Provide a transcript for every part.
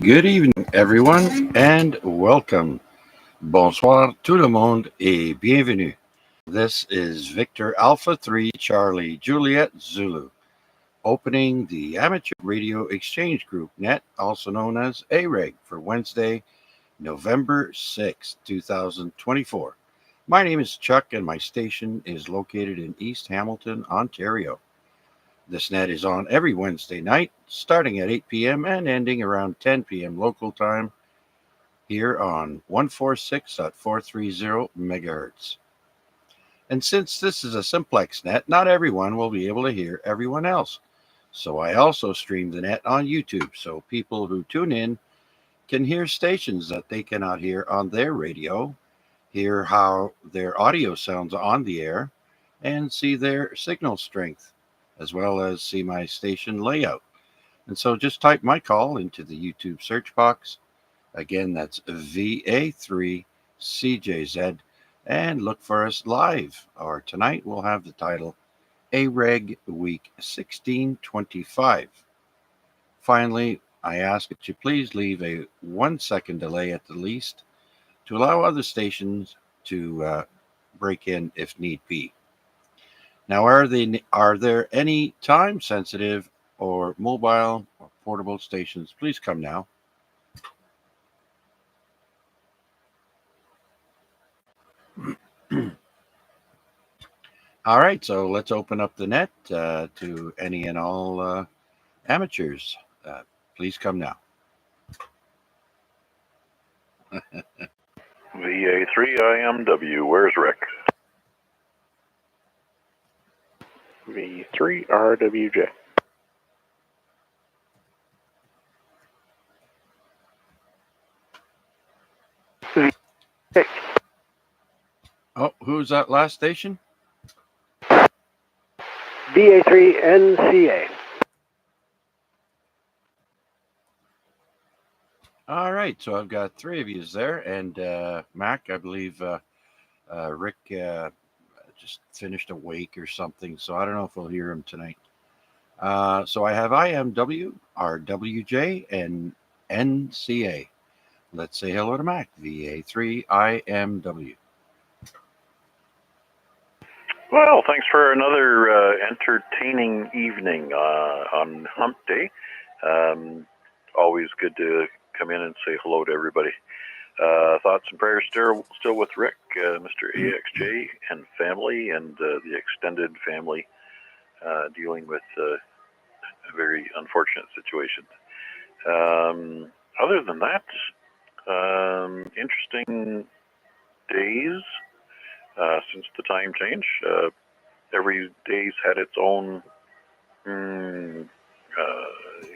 Good evening, everyone, and welcome. Bonsoir tout le monde et bienvenue. This is Victor Alpha 3 Charlie Juliet Zulu, opening the Amateur Radio Exchange Group Net, also known as AREG, for Wednesday, November 6, 2024. My name is Chuck, and my station is located in East Hamilton, Ontario. This net is on every Wednesday night, starting at 8 p.m. and ending around 10 p.m. local time here on 146.430 megahertz. And since this is a Simplex net, not everyone will be able to hear everyone else. So I also stream the net on YouTube so people who tune in can hear stations that they cannot hear on their radio, hear how their audio sounds on the air, and see their signal strength, as well as see my station layout. And so just type my call into the YouTube search box. Again, that's VA3CJZ, and look for us live. Or tonight we'll have the title AREG Week 1625. Finally, I ask that you please leave a 1 second delay at the least to allow other stations to break in if need be. Now, are there any time-sensitive or mobile or portable stations? Please come now. All right, so let's open up the net to any and all amateurs. Please come now. VA3IMW, where's Rick? V3RWJ. Oh, who's that last station? VA3NCA. All right, so I've got three of yous there, and Mac, I believe Rick just finished a wake or something, so I don't know if we'll hear him tonight. So I have IMW, RWJ, and NCA. Let's say hello to Mac, VA3IMW. Well, thanks for another entertaining evening on Hump Day. Always good to come in and say hello to everybody. Thoughts and prayers still with Rick, Mr. AXJ, and family, and the extended family dealing with a very unfortunate situation. Other than that, interesting days since the time change. Every day's had its own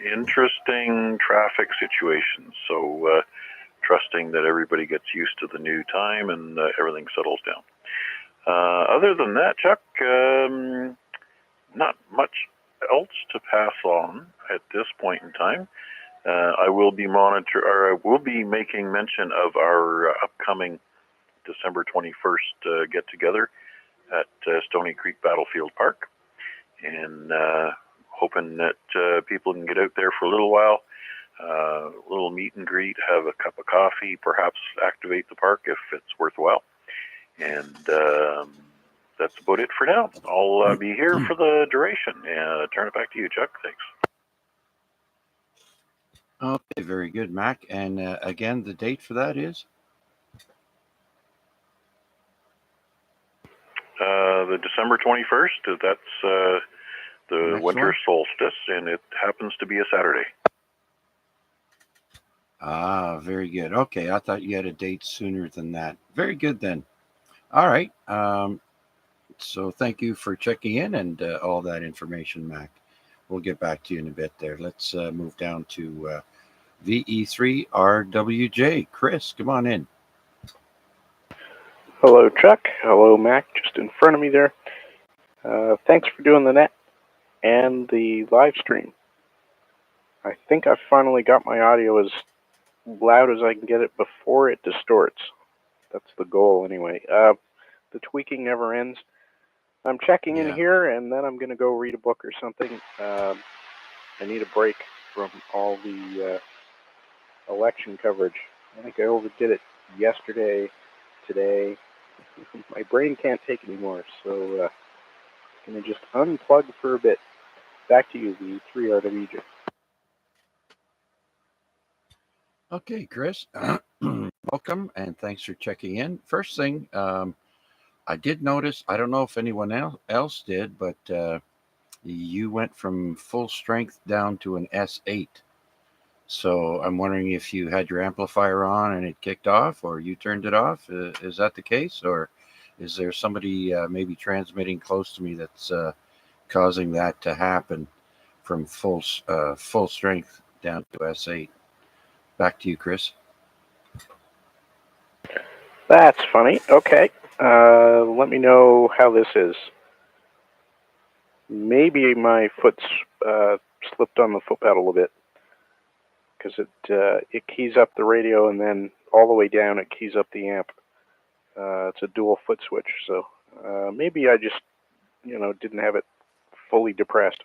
interesting traffic situations. So trusting that everybody gets used to the new time and everything settles down. Other than that, Chuck, not much else to pass on at this point in time. I will be making mention of our upcoming December 21st get-together at Stony Creek Battlefield Park, and hoping that people can get out there for a little while, a little meet and greet, have a cup of coffee, perhaps activate the park if it's worthwhile. And that's about it for now. I'll be here for the duration. Turn it back to you, Chuck. Thanks. Okay, very good, Mac. And again, the date for that is? The December 21st, that's the winter solstice, and it happens to be a Saturday. Ah, very good. Okay, I thought you had a date sooner than that. Very good then. All right. So thank you for checking in and all that information, Mac. We'll get back to you in a bit there. Let's move down to VE3RWJ. Chris, come on in. Hello, Chuck. Hello, Mac. Just in front of me there. Thanks for doing the net and the live stream. I think I finally got my audio as loud as I can get it before it distorts. That's the goal anyway. The tweaking never ends. I'm checking in here, and then I'm going to go read a book or something. I need a break from all the election coverage. I think I overdid it yesterday, today. My brain can't take anymore, so I'm going to just unplug for a bit. Back to you, the 3RWJ. Okay, Chris, welcome and thanks for checking in. First thing, I did notice, I don't know if anyone else did, but you went from full strength down to an S8. So I'm wondering if you had your amplifier on and it kicked off, or you turned it off. Is that the case, or is there somebody maybe transmitting close to me that's causing that to happen from full strength down to S8? Back to you, Chris. That's funny. Okay. Let me know how this is. Maybe my foot's slipped on the foot pedal a bit, because it keys up the radio and then all the way down it keys up the amp. It's a dual foot switch, so maybe I just didn't have it fully depressed.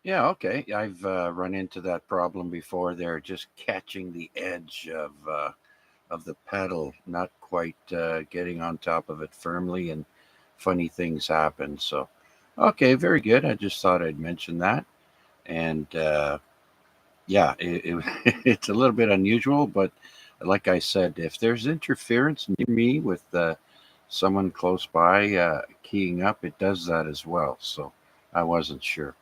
Yeah, okay. I've run into that problem before. They're just catching the edge of the pedal, not quite getting on top of it firmly, and funny things happen. So, okay, very good. I just thought I'd mention that. And yeah, it's a little bit unusual, but like I said, if there's interference near me with someone close by keying up, it does that as well. So I wasn't sure.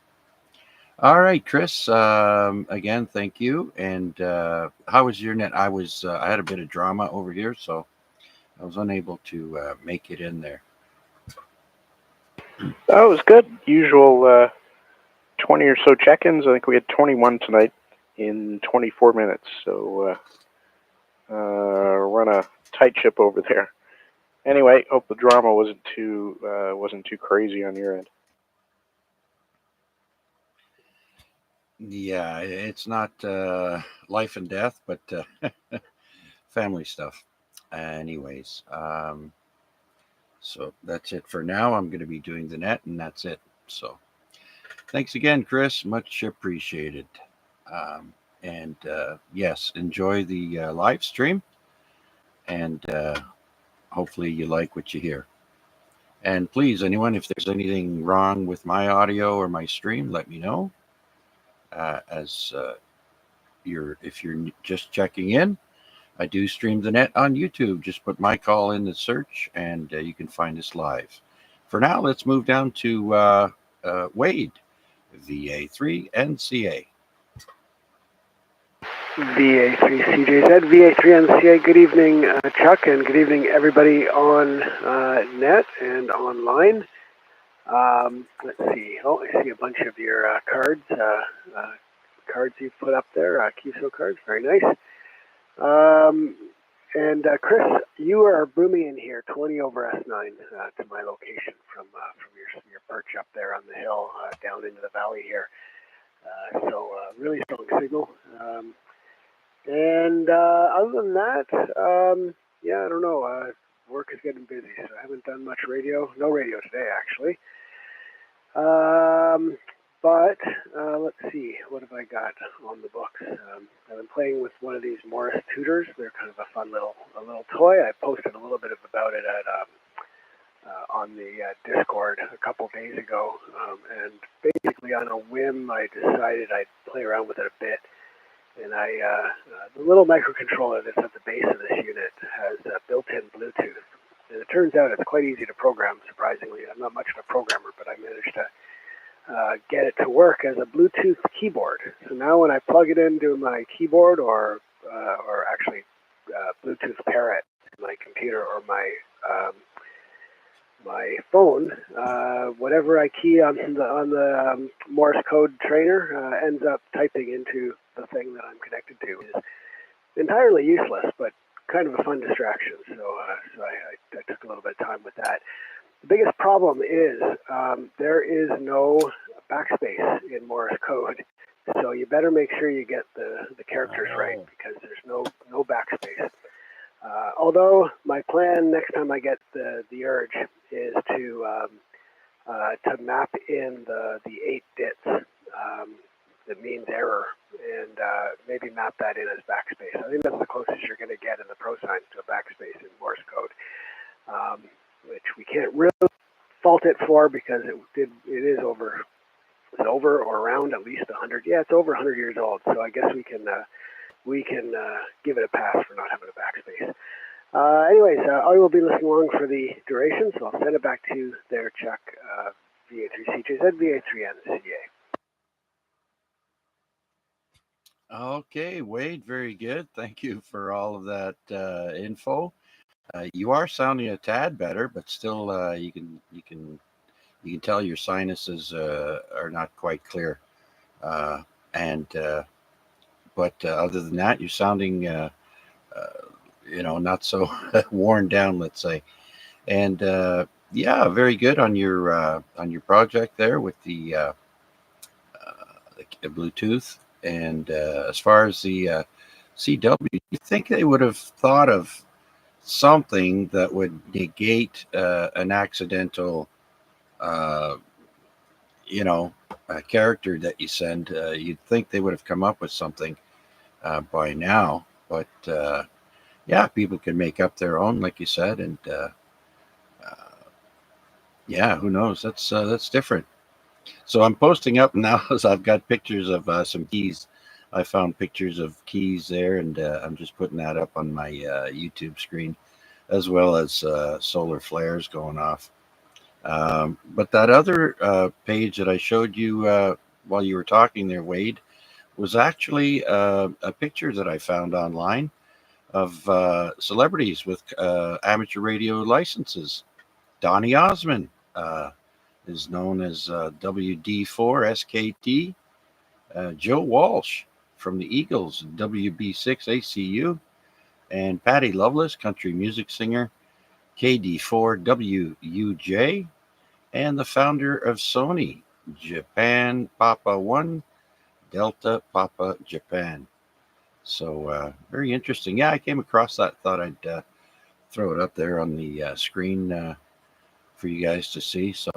All right, Chris. Again, thank you. And how was your net? I had a bit of drama over here, so I was unable to make it in there. That was good. Usual 20 or so check-ins. I think we had 21 tonight in 24 minutes. So run a tight ship over there. Anyway, hope the drama wasn't too crazy on your end. Yeah, it's not life and death, but family stuff. Anyways, so that's it for now. I'm going to be doing the net, and that's it. So thanks again, Chris. Much appreciated. And yes, enjoy the live stream, and hopefully you like what you hear. And please, anyone, if there's anything wrong with my audio or my stream, let me know. As if you're just checking in, I do stream the net on YouTube. Just put my call in the search, and you can find us live. For now, let's move down to Wade, VA3 NCA. VA3CJZ, VA3NCA. Good evening, Chuck, and good evening, everybody on net and online. Let's see. Oh, I see a bunch of your cards. Cards you've put up there, QSO cards. Very nice. And Chris, you are booming in here, 20 over S9 to my location from your perch up there on the hill down into the valley here. So really strong signal. And other than that, yeah, I don't know. Work is getting busy, so I haven't done much radio. No radio today, actually. But let's see, what have I got on the books? I've been playing with one of these Morris tutors. They're kind of a fun little toy. I posted a little bit about it at on the Discord a couple days ago, and basically on a whim, I decided I'd play around with it a bit. And the little microcontroller that's at the base of this unit has built-in Bluetooth. And it turns out it's quite easy to program, surprisingly. I'm not much of a programmer, but I managed to get it to work as a Bluetooth keyboard. So now when I plug it into my keyboard or actually Bluetooth pair it to my computer or my phone, whatever I key on the Morse code trainer ends up typing into the thing that I'm connected to. Is entirely useless, but kind of a fun distraction. So I took a little bit of time with that. The biggest problem is there is no backspace in Morse code, so you better make sure you get the characters right, because there's no backspace. Although my plan next time I get the AREG is to map in the 8 bits. that means error, and maybe map that in as backspace. I think that's the closest you're going to get in the pro signs to a backspace in Morse code, which we can't really fault it for because it is over. It's over or around at least 100. Yeah, it's over 100 years old. So I guess we can give it a pass for not having a backspace. Anyways, I will be listening along for the duration, so I'll send it back to there, Chuck, VA3CJZ, VA3NCA. Okay, Wade, very good. Thank you for all of that info. You are sounding a tad better, but still, you can tell your sinuses are not quite clear. But other than that, you're sounding, not so worn down, let's say. And yeah, very good on your project there with the Bluetooth. And as far as the CW, you think they would have thought of something that would negate an accidental, character that you send? You'd think they would have come up with something by now, but yeah, people can make up their own, like you said, and yeah, who knows? That's different. So I'm posting up now as I've got pictures of some keys. I found pictures of keys there, and I'm just putting that up on my YouTube screen, as well as solar flares going off. But that other page that I showed you while you were talking there, Wade, was actually a picture that I found online of celebrities with amateur radio licenses. Donny Osmond is known as WD4SKT. Joe Walsh from the Eagles, WB6ACU. And Patty Loveless, country music singer, KD4WUJ. And the founder of Sony, Japan Papa 1, Delta Papa Japan. So very interesting. Yeah, I came across that. Thought I'd throw it up there on the screen for you guys to see. So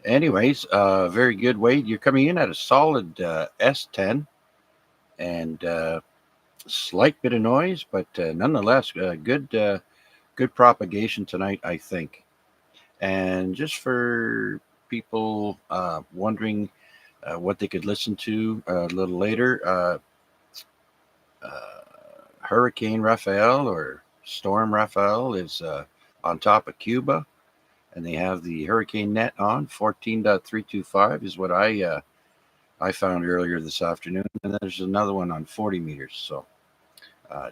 anyways, very good, Wade. You're coming in at a solid S10 and slight bit of noise, but nonetheless, good propagation tonight, I think. And just for people wondering what they could listen to a little later, Hurricane Rafael or Storm Rafael is on top of Cuba, and they have the Hurricane Net on 14.325 is what I found earlier this afternoon, and there's another one on 40 meters. So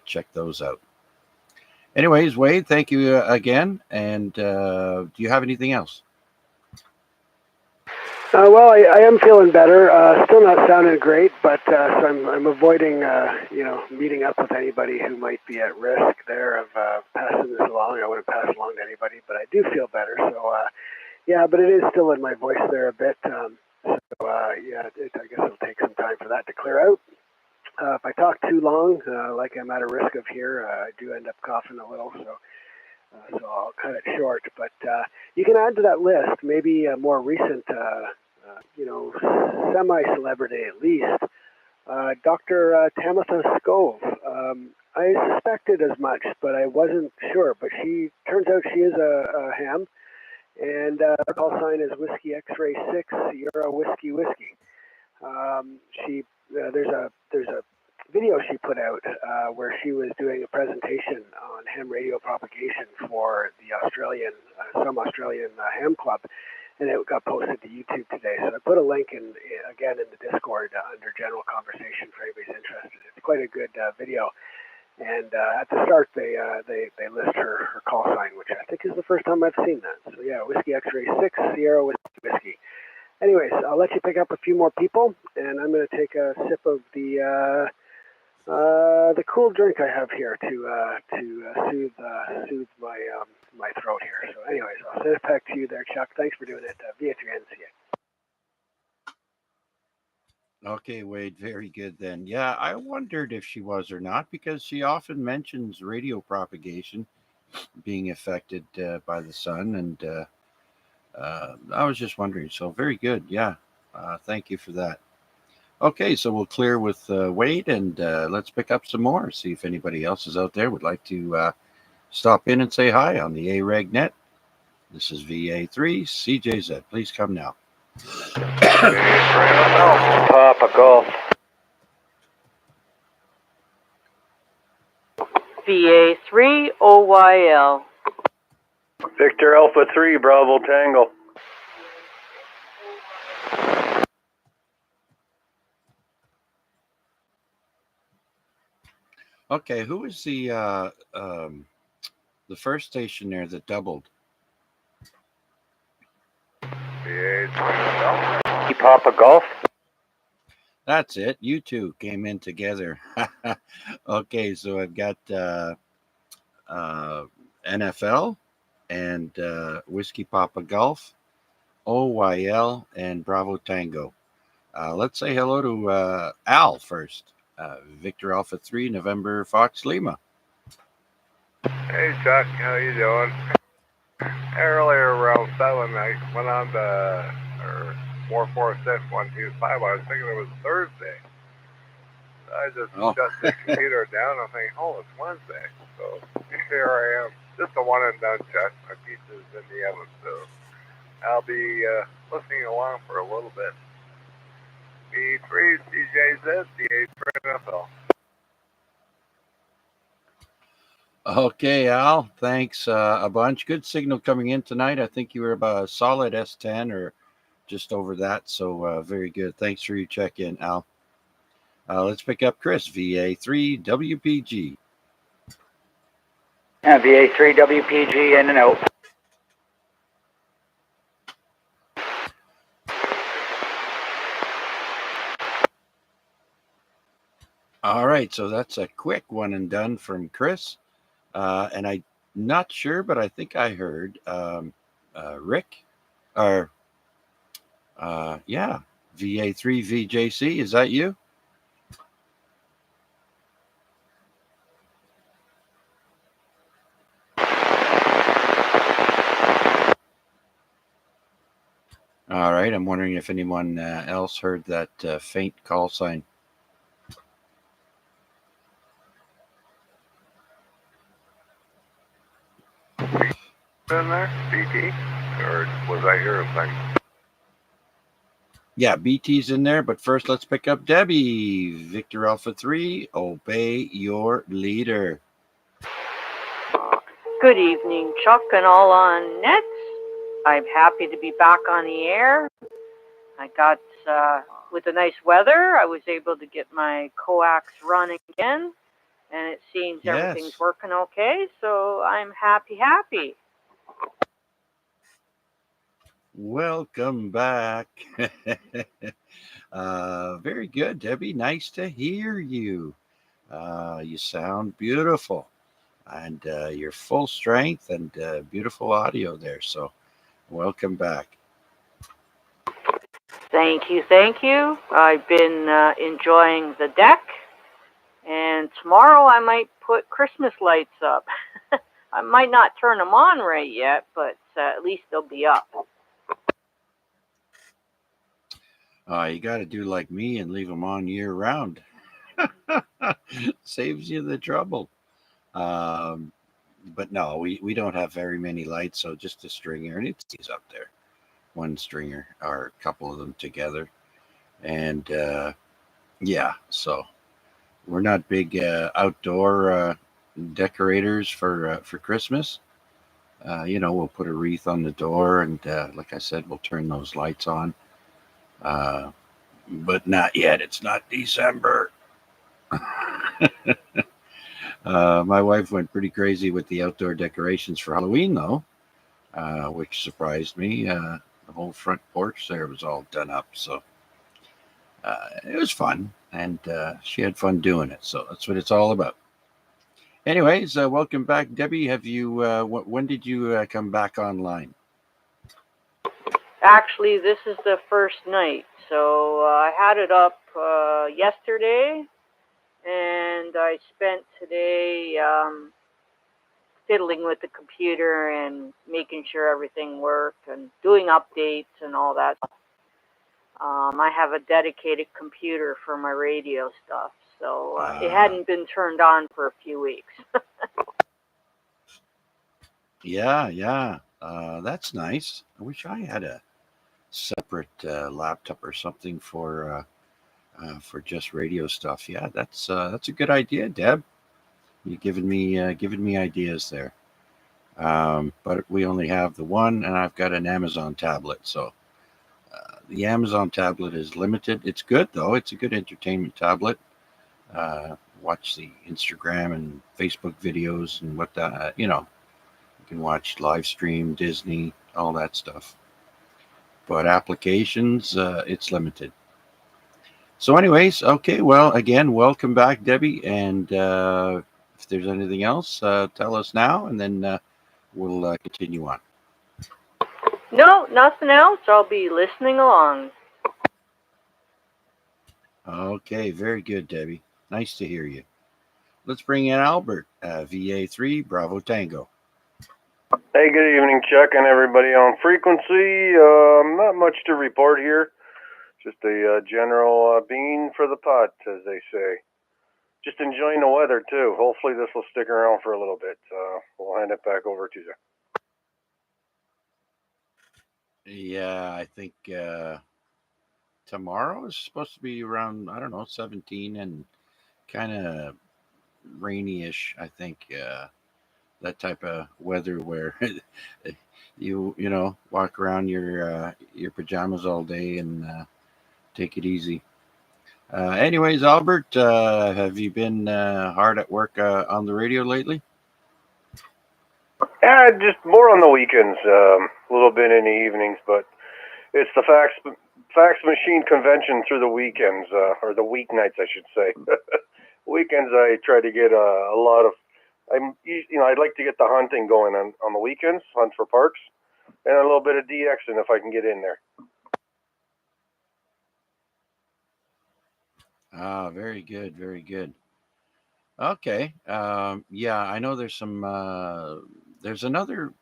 check those out. Anyways, Wade, thank you again. And do you have anything else? Well, I am feeling better. Still not sounding great, but so I'm avoiding, meeting up with anybody who might be at risk there of passing this along. I wouldn't pass along to anybody, but I do feel better. So, yeah, but it is still in my voice there a bit. I guess it'll take some time for that to clear out. If I talk too long, like I'm at a risk of here, I do end up coughing a little, so I'll cut it short. But you can add to that list maybe a more recent, semi-celebrity at least, Dr. Tamitha Skov. I suspected as much, but I wasn't sure. But turns out she is a ham, and her call sign is Whiskey X-Ray 6 Sierra Whiskey Whiskey. There's a video she put out where she was doing a presentation on ham radio propagation for the some Australian ham club, and it got posted to YouTube today. So I put a link again in the Discord under general conversation for anybody's interested. It's quite a good video. And at the start, they list her call sign, which I think is the first time I've seen that. So yeah, Whiskey X-Ray 6 Sierra Whiskey. Anyways, I'll let you pick up a few more people, and I'm going to take a sip of the cool drink I have here to soothe my throat here. So anyways, I'll send it back to you there, Chuck. Thanks for doing it. VA3NCA. Okay, Wade, very good then. Yeah, I wondered if she was or not, because she often mentions radio propagation being affected by the sun, and I was just wondering. So very good. Yeah, thank you for that. Okay, so we'll clear with Wade, and let's pick up some more. See if anybody else is out there would like to stop in and say hi on the AREG net. This is VA3 CJZ. Please come now. Papa Golf. VA3 OYL. Victor Alpha 3 Bravo Tango. Okay, who was the first station there that doubled? VA3 Papa Golf. That's it. You two came in together. Okay, so I've got NFL and Whiskey Papa Golf, OYL, and Bravo Tango. Let's say hello to Al first. Victor Alpha 3, November Fox Lima. Hey Chuck, how you doing? Earlier around 7, I went on to 446-125. I was thinking it was Thursday. I just shut the computer down and think, oh, it's Wednesday. So here I am. Just a one and done, Chuck. My pizza's in the oven, so I'll be listening along for a little bit. B3 CJZ, DA3 NFL. Okay, Al, thanks a bunch. Good signal coming in tonight. I think you were about a solid S10 or just over that, so very good. Thanks for your check-in, Al. Let's pick up Chris, VA3 WPG. VA3 WPG in and out. All right, so that's a quick one and done from Chris. And I'm not sure, but I think I heard Rick, or yeah, VA3 VJC. Is that you? All right, I'm wondering if anyone else heard that faint call sign. In there, BT? Or was I hearing things? Yeah, BT's in there, but first let's pick up Debbie. Victor Alpha 3, obey your leader. Good evening, Chuck and all on net. I'm happy to be back on the air. I got, with the nice weather, I was able to get my coax running again, and it seems everything's working okay, so I'm happy. Welcome back. Very good, Debbie. Nice to hear you. You sound beautiful, and you're full strength and beautiful audio there. So, welcome back. Thank you. I've been enjoying the deck, and tomorrow I might put Christmas lights up. I might not turn them on right yet, but at least they'll be up. You got to do like me and leave them on year round. Saves you the trouble. But no, we don't have very many lights, so just a stringer, and it's up there. One stringer or a couple of them together. And yeah, so we're not big outdoor decorators for Christmas. We'll put a wreath on the door, and like I said, we'll turn those lights on. But not yet. It's not December. My wife went pretty crazy with the outdoor decorations for Halloween, though, which surprised me. The whole front porch there was all done up, so it was fun, and she had fun doing it. So that's what it's all about. Anyways, welcome back, Debbie. Have you? When did you come back online? Actually, this is the first night, so I had it up yesterday, and I spent today fiddling with the computer and making sure everything worked and doing updates and all that. I have a dedicated computer for my radio stuff, so it hadn't been turned on for a few weeks. Yeah. That's nice. I wish I had a separate laptop or something for just radio stuff. Yeah, that's a good idea, Deb. You giving me ideas there. But we only have the one, and I've got an Amazon tablet, so the Amazon tablet is limited. It's good though. It's a good entertainment tablet. Watch the Instagram and Facebook videos and what that. You can watch live stream, Disney, all that stuff. But applications, it's limited. So, anyways, okay. Well, again, welcome back, Debbie. And if there's anything else, tell us now, and then we'll continue on. No, nothing else. I'll be listening along. Okay, very good, Debbie. Nice to hear you. Let's bring in Albert, VA3 Bravo Tango. Hey, good evening, Chuck, and everybody on frequency. Not much to report here. Just a general bean for the pot, as they say. Just enjoying the weather, too. Hopefully this will stick around for a little bit. We'll hand it back over to you. Yeah, I think tomorrow is supposed to be around, I don't know, 17 and kind of rainy-ish, I think. That type of weather where you walk around your pajamas all day and take it easy. Anyways, Albert, have you been hard at work on the radio lately? Yeah, just more on the weekends, a little bit in the evenings, but it's the fax machine convention through the weekends, or the weeknights, I should say. Weekends, I try to get a lot of. I'd like to get the hunting going on the weekends, hunt for parks, and a little bit of DXing if I can get in there. Very good, very good. Okay. Yeah, I know there's some. There's another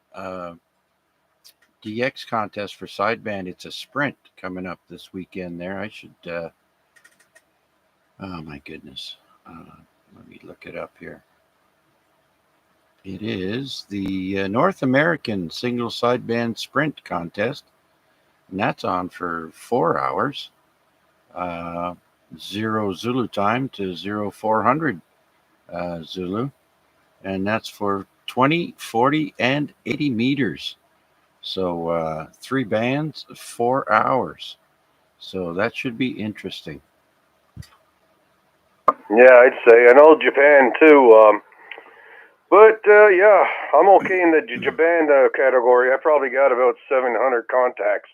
DX contest for sideband. It's a sprint coming up this weekend. There, I should. Oh my goodness. Let me look it up here. It is the North American Single Sideband Sprint Contest, and that's on for 4 hours. 0 Zulu time to 0400 Zulu, and that's for 20, 40, and 80 meters. So 3 bands, 4 hours. So that should be interesting. Yeah, I'd say. I know Japan too. But yeah, I'm okay in the Japan category. I probably got about 700 contacts,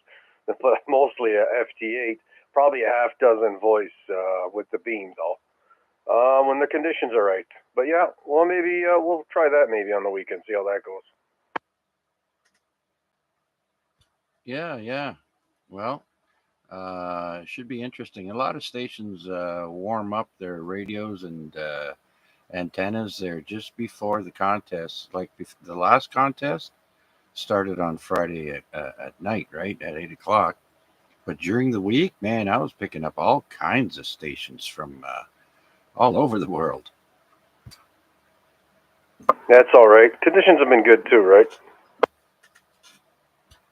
mostly a FT8, probably a half dozen voice with the beam though, when the conditions are right. But yeah, well maybe we'll try that maybe on the weekend, see how that goes. Yeah. Well, it should be interesting. A lot of stations warm up their radios and antennas there just before the contest. Like the last contest started on Friday at night, right at 8 o'clock. But during the week, man, I was picking up all kinds of stations from all over the world. That's all right. Conditions have been good too, right?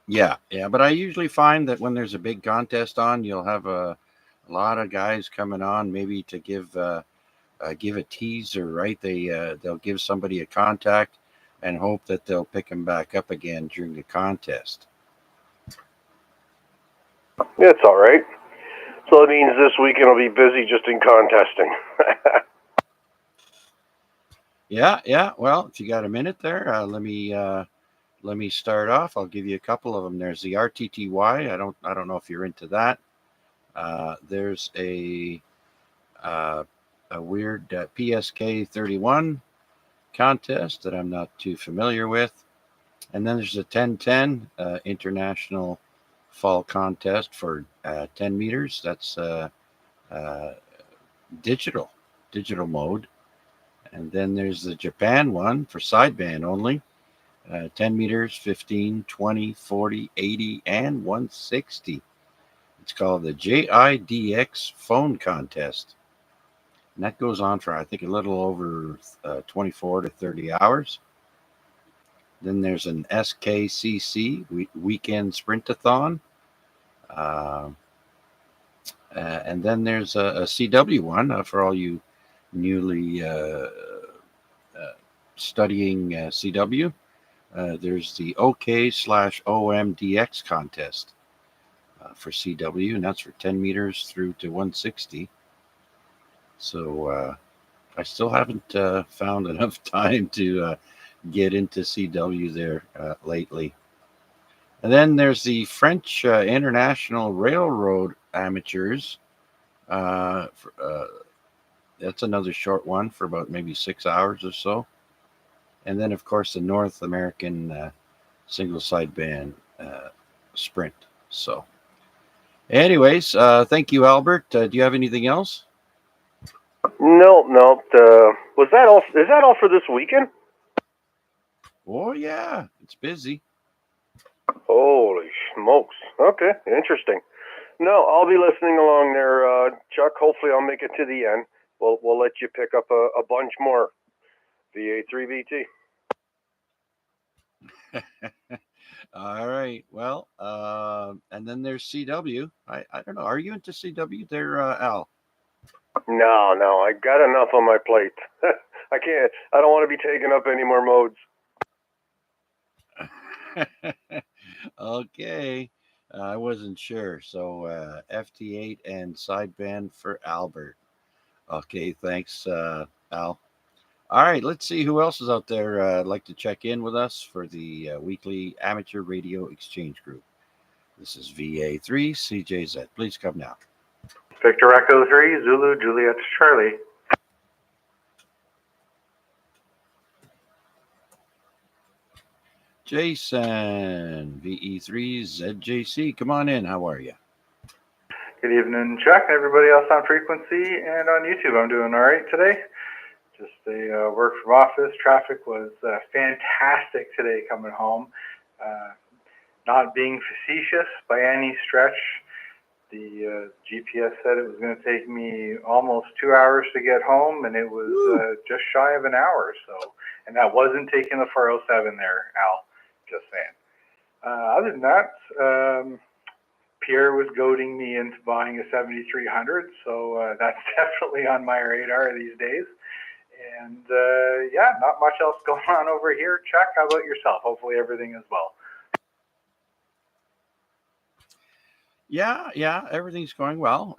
Yeah. But I usually find that when there's a big contest on, you'll have a lot of guys coming on, maybe to give a teaser, right? They'll give somebody a contact and hope that they'll pick them back up again during the contest. Yeah, it's all right. So it means this weekend will be busy just in contesting. Yeah. Well, if you got a minute there, let me start off. I'll give you a couple of them. There's the RTTY. I don't know if you're into that. There's a weird PSK 31 contest that I'm not too familiar with, and then there's a 1010 international fall contest for 10 meters. That's digital mode. And then there's the Japan one for sideband only. 10 meters, 15, 20, 40, 80, and 160 It's called the JIDX Phone Contest. And that goes on for, I think, a little over 24 to 30 hours. Then there's an SKCC, Weekend Sprintathon. And then there's a CW one for all you newly studying CW. There's the OK/OMDX contest for CW, and that's for 10 meters through to 160. So I still haven't found enough time to get into CW there lately. And then there's the French International Railroad Amateurs. That's another short one for about maybe 6 hours or so. And then, of course, the North American single sideband sprint. So, anyways, thank you, Albert. Do you have anything else? No. Was that all? Is that all for this weekend? Oh, yeah. It's busy. Holy smokes. Okay, interesting. No, I'll be listening along there, Chuck. Hopefully I'll make it to the end. We'll let you pick up a bunch more VA3BT. All right. Well, and then there's CW. I don't know. Are you into CW there, Al? No, I got enough on my plate. I can't. I don't want to be taking up any more modes. Okay. I wasn't sure. So FT8 and sideband for Albert. Okay. Thanks, Al. All right. Let's see who else is out there like to check in with us for the weekly amateur radio exchange group. This is VA3 CJZ. Please come now. Victor Echo 3, Zulu, Juliet, Charlie. Jason, VE3ZJC. Come on in. How are you? Good evening, Chuck, and everybody else on frequency and on YouTube. I'm doing all right today. Just a work from office. Traffic was fantastic today coming home. Not being facetious by any stretch. The GPS said it was going to take me almost 2 hours to get home, and it was just shy of an hour. So, and that wasn't taking the 407 there, Al. Just saying. Other than that, Pierre was goading me into buying a 7300, so that's definitely on my radar these days. And yeah, not much else going on over here. Chuck, how about yourself? Hopefully everything is well. Yeah, everything's going well.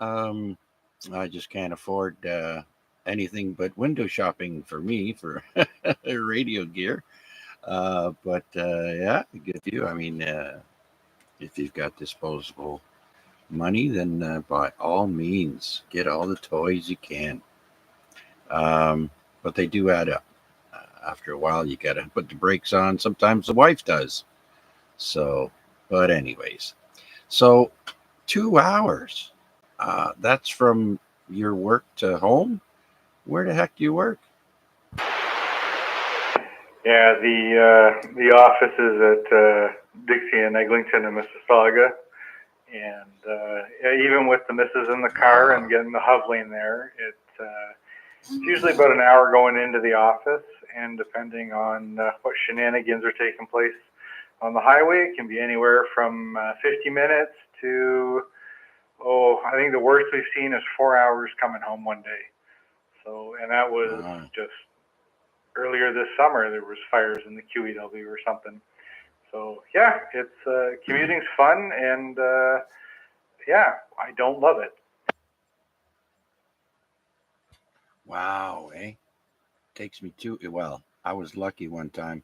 I just can't afford anything but window shopping for me for radio gear. But yeah, good for you. I mean, if you've got disposable money, then by all means, get all the toys you can. But they do add up. After a while, you got to put the brakes on. Sometimes the wife does. So, but anyways. So 2 hours. That's from your work to home? Where the heck do you work? Yeah, the office is at Dixie and Eglinton and Mississauga, and yeah, even with the missus in the car and getting the hovling there, it's usually about an hour going into the office, and depending on what shenanigans are taking place on the highway, it can be anywhere from 50 minutes to, I think the worst we've seen is 4 hours coming home one day. So, and that was just earlier this summer. There was fires in the QEW or something. So yeah, it's commuting's fun, and yeah, I don't love it. Wow, takes me to, well, I was lucky one time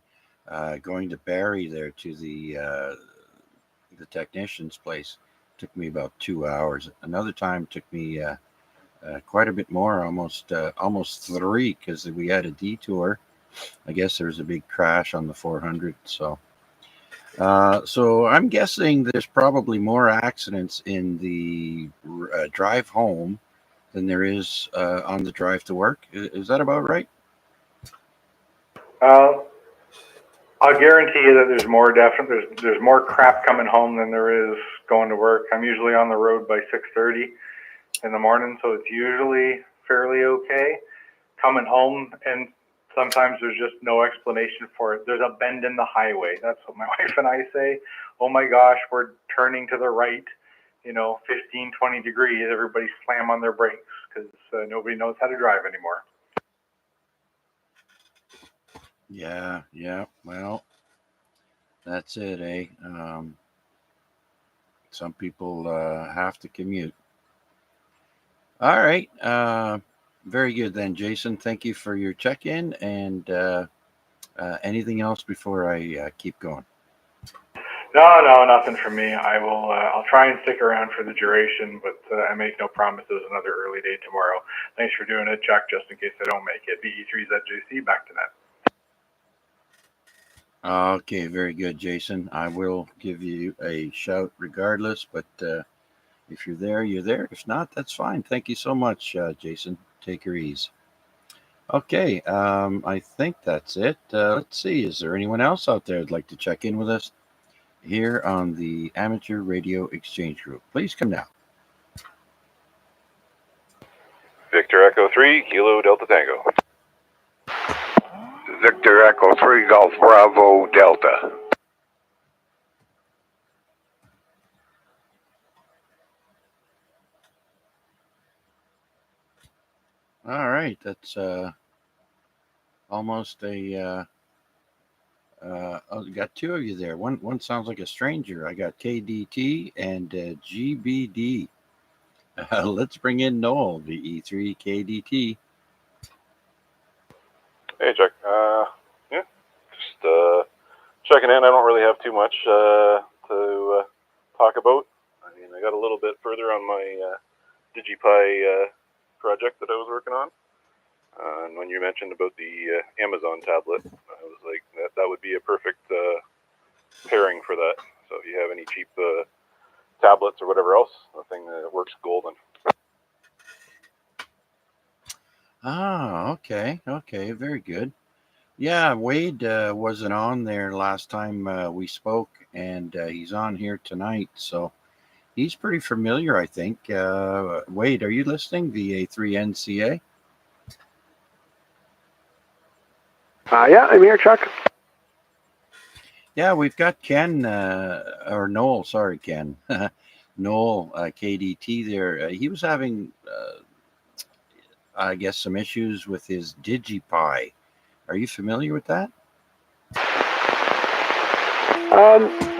going to Barrie there to the technician's place. Took me about 2 hours. Another time took me quite a bit more, almost 3, because we had a detour. I guess there was a big crash on the 400. So I'm guessing there's probably more accidents in the drive home than there is on the drive to work. Is that about right? I'll guarantee you that there's more there's more crap coming home than there is going to work. I'm usually on the road by 6:30 in the morning, so it's usually fairly okay. Coming home, and sometimes there's just no explanation for it. There's a bend in the highway. That's what my wife and I say. Oh my gosh, we're turning to the right, 15, 20 degrees. Everybody slam on their brakes because nobody knows how to drive anymore. Yeah. Well, that's it, eh? Some people have to commute. All right. Very good then, Jason. Thank you for your check-in. And anything else before I keep going? No, nothing from me. I'll try and stick around for the duration, but I make no promises. Another early day tomorrow. Thanks for doing it, Chuck. Just in case I don't make it. VE3ZJC, back to net. Okay, very good, Jason. I will give you a shout regardless, but if you're there, you're there. If not, that's fine. Thank you so much, Jason. Take your ease. Okay, I think that's it. Let's see. Is there anyone else out there that'd like to check in with us here on the Amateur Radio Exchange Group? Please come now. Victor Echo 3, Kilo Delta Tango. Victor Echo 3, Golf Bravo Delta. All right, that's almost a. I got two of you there. One sounds like a stranger. I got KDT and GBD. Let's bring in Noel, the E3 KDT. Hey, Chuck. Yeah, just checking in. I don't really have too much to talk about. I mean, I got a little bit further on my DigiPi project that I was working on. And when you mentioned about the Amazon tablet, I was like, that would be a perfect pairing for that. So if you have any cheap tablets or whatever else, the thing works golden. Ah, okay, very good. Yeah, Wade wasn't on there last time we spoke, and he's on here tonight, so he's pretty familiar, I think. Wade, are you listening? VA3NCA? Yeah, I'm here, Chuck. Yeah, we've got Ken, or Noel, sorry, Ken. Noel, KDT there. He was having, I guess, some issues with his DigiPi. Are you familiar with that?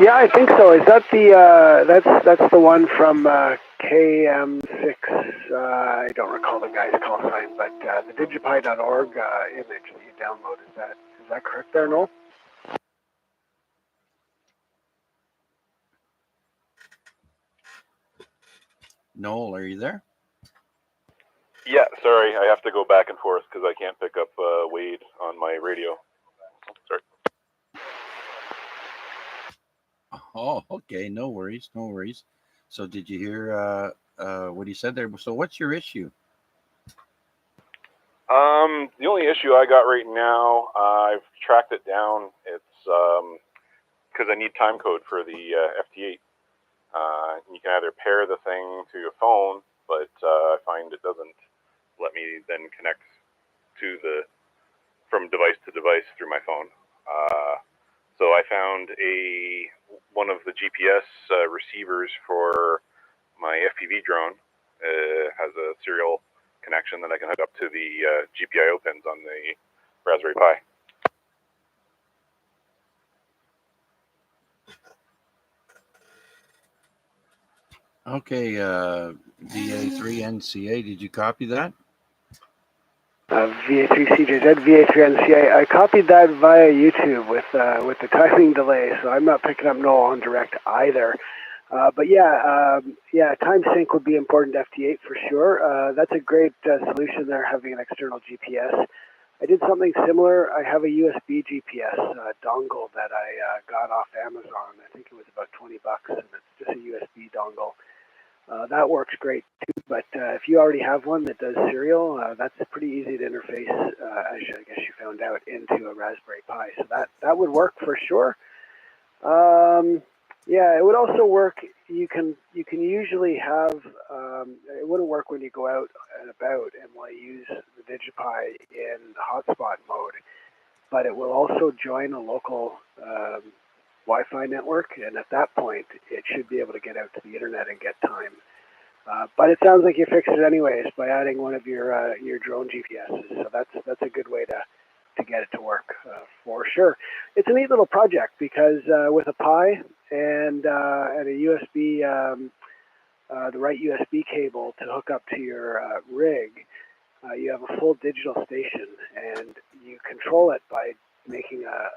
Yeah, I think so. Is that the that's the one from KM6? I don't recall the guy's call sign, but the digipy.org image that you download, is that correct there, Noel? Noel, are you there? Yeah, sorry, I have to go back and forth because I can't pick up Wade on my radio. Sorry. Oh, okay. No worries. So did you hear what he said there? So what's your issue? The only issue I got right now, I've tracked it down. It's because I need time code for the FT8. You can either pair the thing to your phone, but I find it doesn't let me then connect to from device to device through my phone. So I found one of the GPS receivers for my FPV drone. Has a serial connection that I can hook up to the GPIO pins on the Raspberry Pi. Okay, VA3NCA, did you copy that? VA3CJZ, VA3NCA. I copied that via YouTube with the timing delay, so I'm not picking up Noel on direct either. But yeah, time sync would be important to FT8 for sure. That's a great solution there, having an external GPS. I did something similar. I have a USB GPS dongle that I got off Amazon. I think it was about $20, and it's just a USB dongle. That works great too, but if you already have one that does serial, that's pretty easy to interface, as I guess you found out, into a Raspberry Pi. So that would work for sure. Yeah, it would also work. You can usually have. It wouldn't work when you go out and about and want to use the DigiPi in hotspot mode, but it will also join a local Wi-Fi network, and at that point, it should be able to get out to the internet and get time. But it sounds like you fixed it anyways by adding one of your drone GPSs. So that's a good way to get it to work for sure. It's a neat little project because with a Pi and a USB, the right USB cable to hook up to your rig, you have a full digital station, and you control it by making a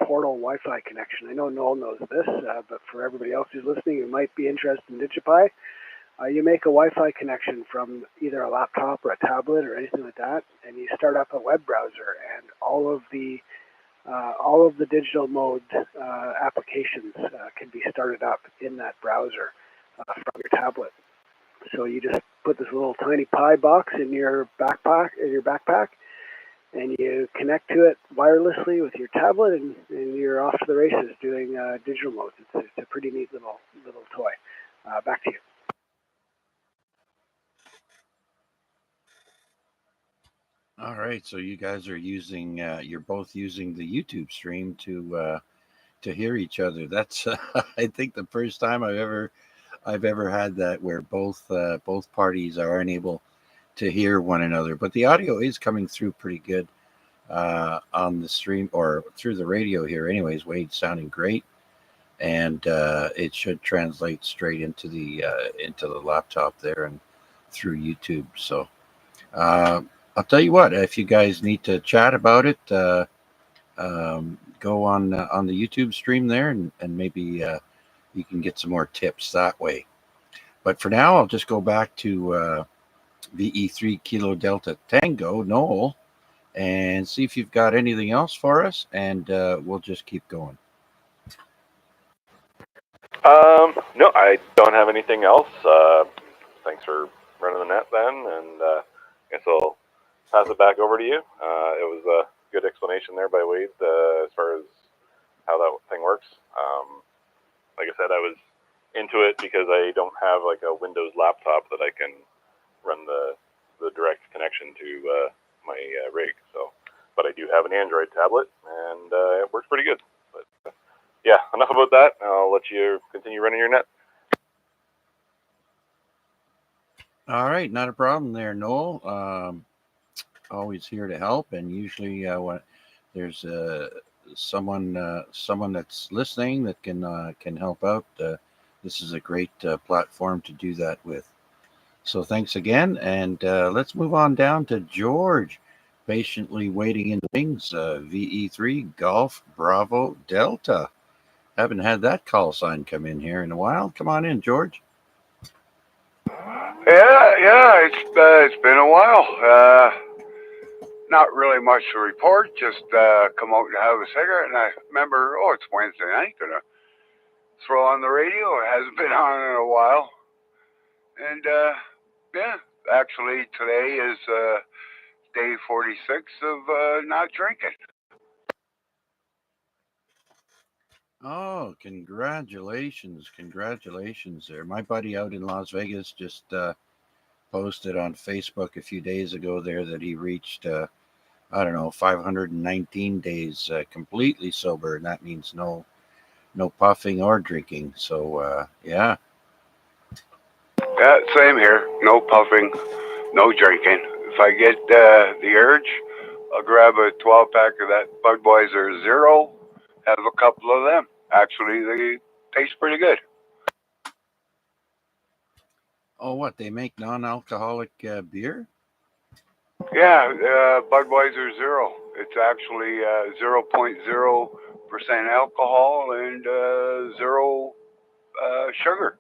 portal Wi-Fi connection. I know Noel knows this, but for everybody else who's listening who might be interested in DigiPi, you make a Wi-Fi connection from either a laptop or a tablet or anything like that, and you start up a web browser, and all of the digital mode applications can be started up in that browser from your tablet. So you just put this little tiny Pi box in your backpack, and you connect to it wirelessly with your tablet, and you're off to the races doing digital modes. It's a pretty neat little toy. Back to you. All right, so you guys are using, you're both using the YouTube stream to hear each other. That's I think the first time I've ever had that where both parties are unable to hear one another, but the audio is coming through pretty good on the stream or through the radio here. Anyways, Wade's sounding great, and it should translate straight into the laptop there and through YouTube. So. I'll tell you what, if you guys need to chat about it, go on the YouTube stream there, and maybe you can get some more tips that way. But for now, I'll just go back to VE3 Kilo Delta Tango, Noel, and see if you've got anything else for us, and we'll just keep going. No, I don't have anything else. Thanks for running the net then, and I guess I'll pass it back over to you. It was a good explanation there by Wade as far as how that thing works. Like I said, I was into it because I don't have like a Windows laptop that I can run the direct connection to my rig. So, but I do have an Android tablet, and it works pretty good. But yeah, enough about that. I'll let you continue running your net. All right, not a problem there, Noel. Always here to help, and usually when there's someone that's listening that can help out, this is a great platform to do that with. So thanks again, and let's move on down to George, patiently waiting in the wings. VE3 Golf Bravo Delta. Haven't had that call sign come in here in a while. Come on in, George. Yeah, it's been a while. Not really much to report. Just come out and have a cigarette. And I remember, it's Wednesday night. Gonna throw on the radio. It hasn't been on in a while. And yeah, actually today is day 46 of not drinking. Oh, congratulations there. My buddy out in Las Vegas just posted on Facebook a few days ago there that he reached 519 days completely sober, and that means no puffing or drinking. So yeah, Same here. No puffing, no drinking. If I get the urge, I'll grab a 12-pack of that Budweiser Zero, have a couple of them. Actually, they taste pretty good. oh, what, they make non-alcoholic beer? Yeah, Budweiser Zero. It's actually 0.0% alcohol and zero sugar.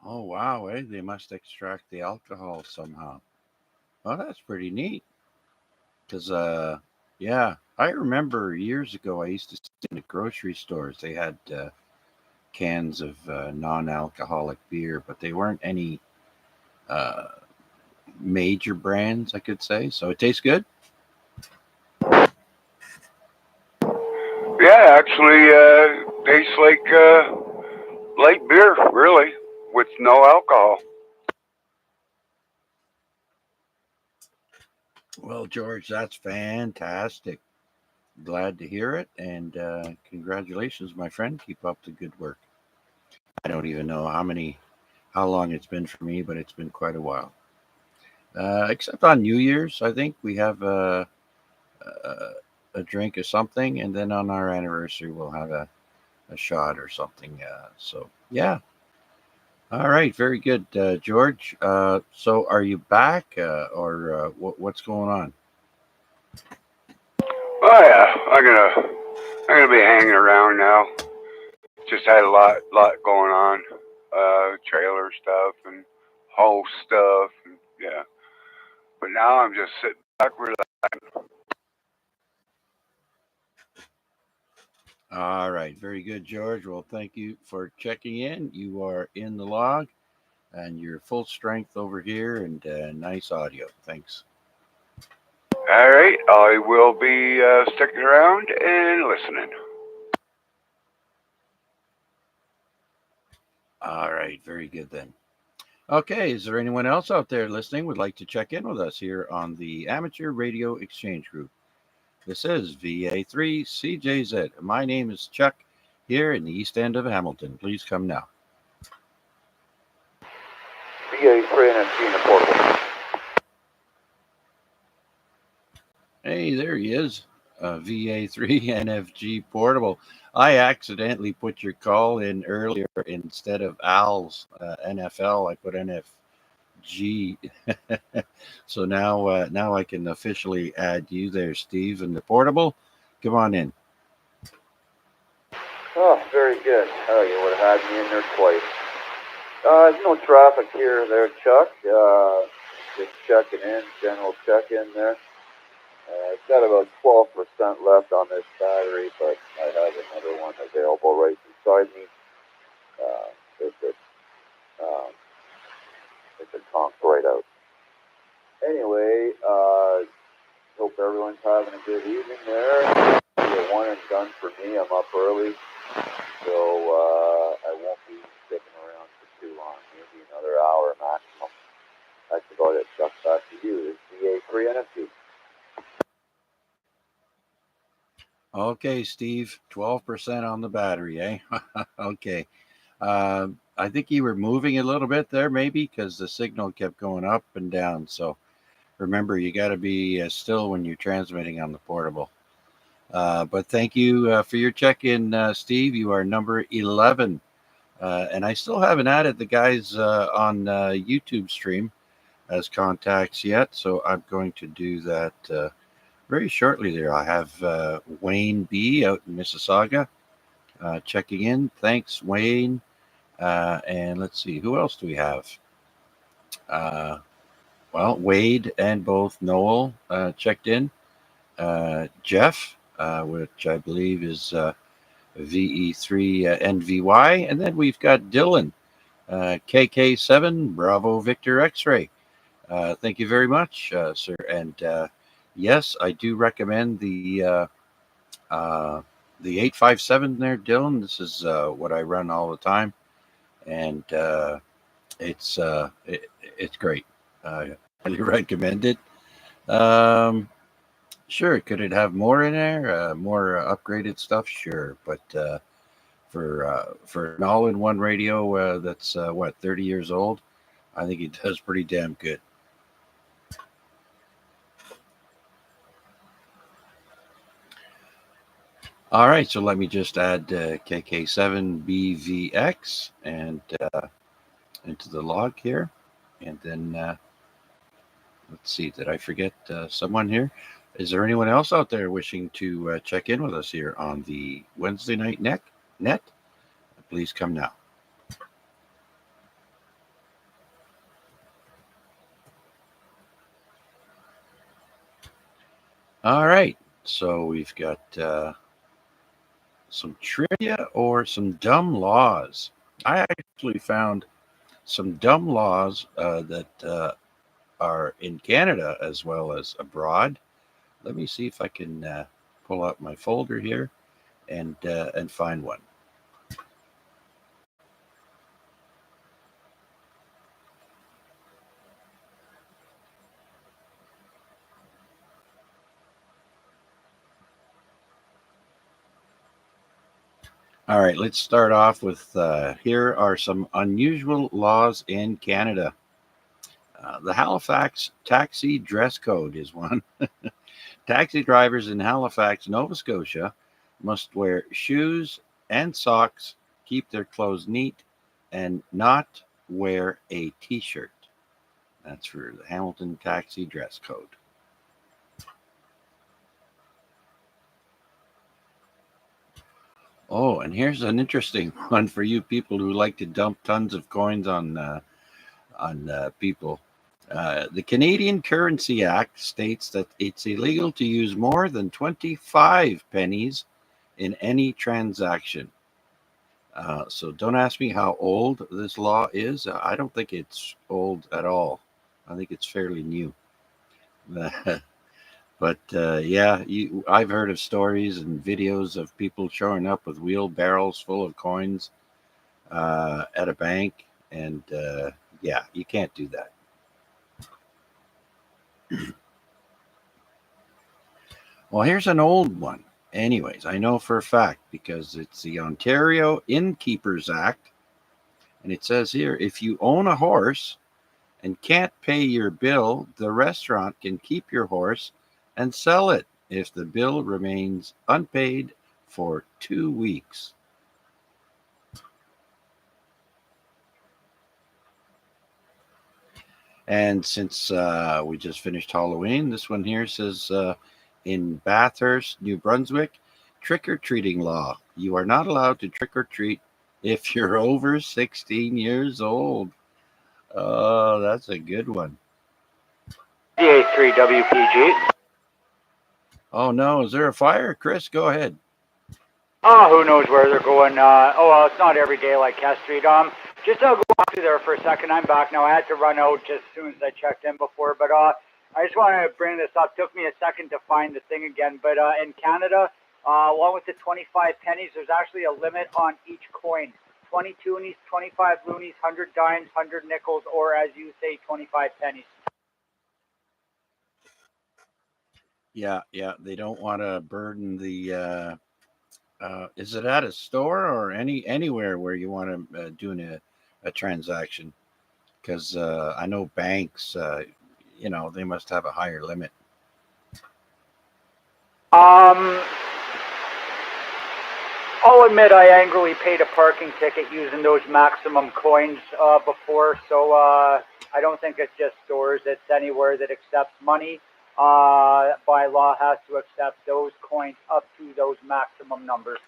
Oh wow, they must extract the alcohol somehow. Oh, that's pretty neat. Because yeah, I remember years ago I used to see in the grocery stores they had cans of non-alcoholic beer, but they weren't any major brands, I could say. So it tastes good. Yeah, actually, tastes like light beer, really, with no alcohol. Well, George, that's fantastic. Glad to hear it, and congratulations, my friend. Keep up the good work. I don't even know how long it's been for me, but it's been quite a while. Except on New Year's, I think we have a drink or something, and then on our anniversary, we'll have a shot or something. So, yeah. All right, very good, George. So, are you back, or what's going on? Oh yeah, I'm gonna be hanging around now. Just had a lot going on, trailer stuff and house stuff, and yeah. But now I'm just sitting back, relaxing. All right, very good, George. Well, thank you for checking in. You are in the log, and you're full strength over here, and nice audio. Thanks. All right, I will be sticking around and listening. All right, very good then. Okay, is there anyone else out there listening would like to check in with us here on the Amateur Radio Exchange Group? This is VA3CJZ. My name is Chuck here in the East End of Hamilton. Please come now. VA3 NFG in the portable. Hey, there he is. VA3 NFG portable. I accidentally put your call in earlier instead of Al's NFL. I put NFG. So now I can officially add you there, Steve, in the portable. Come on in. Oh, very good. Oh, you would have had me in there twice. No traffic here or there, Chuck. Just checking in, general check-in there. It's got about 12% left on this battery, but I have another one available right beside me. It could conk right out. Anyway, hope everyone's having a good evening there. Be a one and done for me. I'm up early, so I won't be sticking around for too long. Maybe another hour maximum. That's about it. Chuck, back to you. This is VA3 NFC. Okay, Steve, 12% on the battery, eh? Okay. I think you were moving a little bit there, maybe, because the signal kept going up and down. So remember, you got to be still when you're transmitting on the portable. But thank you for your check-in, Steve. You are number 11. And I still haven't added the guys on YouTube stream as contacts yet. So I'm going to do that very shortly there. I have Wayne B. out in Mississauga checking in. Thanks, Wayne. And let's see, who else do we have? Well, Wade and both Noel checked in. Jeff, which I believe is VE3 NVY. And then we've got Dylan, KK7 Bravo Victor X-Ray. Thank you very much, sir. And yes, I do recommend the 857 there, Dylan. This is what I run all the time, and it's great. I highly recommend it. Sure, could it have more in there? More upgraded stuff? Sure, but for an all-in-one radio that's 30 years old, I think it does pretty damn good. All right, so let me just add KK7BVX and into the log here, and then let's see. Did I forget someone here? Is there anyone else out there wishing to check in with us here on the Wednesday night net? Please come now. All right, so we've got some trivia or some dumb laws. I actually found some dumb laws that are in Canada as well as abroad. Let me see if I can pull out my folder here and find one. All right, let's start off with here are some unusual laws in Canada. The Halifax taxi dress code is one. Taxi drivers in Halifax, Nova Scotia must wear shoes and socks, keep their clothes neat, and not wear a t-shirt. That's for the Hamilton taxi dress code. Oh, and here's an interesting one for you people who like to dump tons of coins on people. The Canadian Currency Act states that it's illegal to use more than 25 pennies in any transaction. So don't ask me how old this law is. I don't think it's old at all. I think it's fairly new. But yeah, I've heard of stories and videos of people showing up with wheelbarrows full of coins at a bank. And yeah, you can't do that. Well, here's an old one. Anyways, I know for a fact because it's the Ontario Innkeepers Act. And it says here, if you own a horse and can't pay your bill, the restaurant can keep your horse and sell it if the bill remains unpaid for 2 weeks. And since we just finished Halloween, this one here says in Bathurst, New Brunswick, trick-or-treating law. You are not allowed to trick-or-treat if you're over 16 years old. Oh, that's a good one. 3 WPG. Oh no, is there a fire? Chris, go ahead. Oh, who knows where they're going. Oh, well, it's not every day like Cass Street. Just go back to there for a second. I'm back now. I had to run out just as soon as I checked in before. But I just want to bring this up. Took me a second to find the thing again. But in Canada, along with the 25 pennies, there's actually a limit on each coin. 20 toonies, 25 loonies, 100 dimes, 100 nickels, or as you say, 25 pennies. Yeah, they don't want to burden the. Is it at a store or anywhere where you want to do a transaction? Because I know banks, they must have a higher limit. I'll admit I angrily paid a parking ticket using those maximum coins before, so I don't think it's just stores. It's anywhere that accepts money. By law has to accept those coins up to those maximum numbers.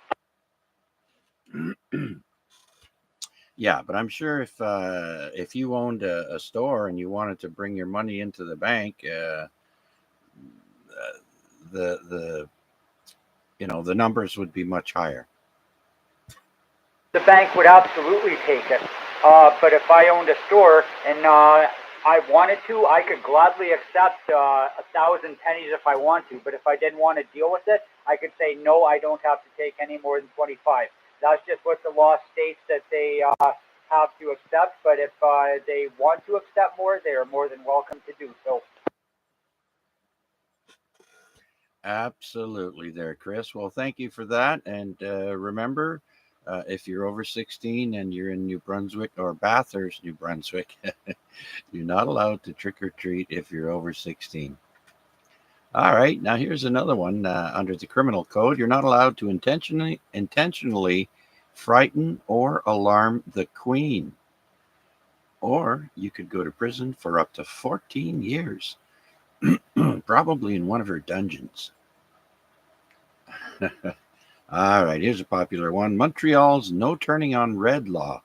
Yeah, but I'm sure if you owned a store and you wanted to bring your money into the bank, the numbers would be much higher. The bank would absolutely take it. But if I owned a store and I wanted to, I could gladly accept 1,000 pennies if I want to. But if I didn't want to deal with it, I could say, no, I don't have to take any more than 25. That's just what the law states that they have to accept. But if they want to accept more, they are more than welcome to do so. Absolutely there, Chris. Well, thank you for that. And remember, if you're over 16 and you're in New Brunswick or Bathurst, New Brunswick, you're not allowed to trick or treat if you're over 16. All right, now here's another one under the criminal code. You're not allowed to intentionally frighten or alarm the Queen. Or you could go to prison for up to 14 years, probably in one of her dungeons. All right, here's a popular one. Montreal's no turning on red law.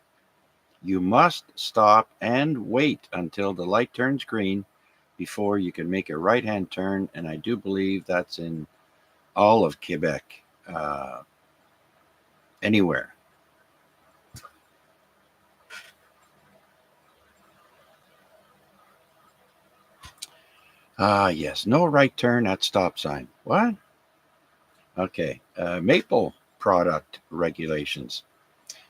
You must stop and wait until the light turns green before you can make a right-hand turn, and I do believe that's in all of Quebec. anywhere. Ah, yes, no right turn at stop sign. What? Okay, maple product regulations.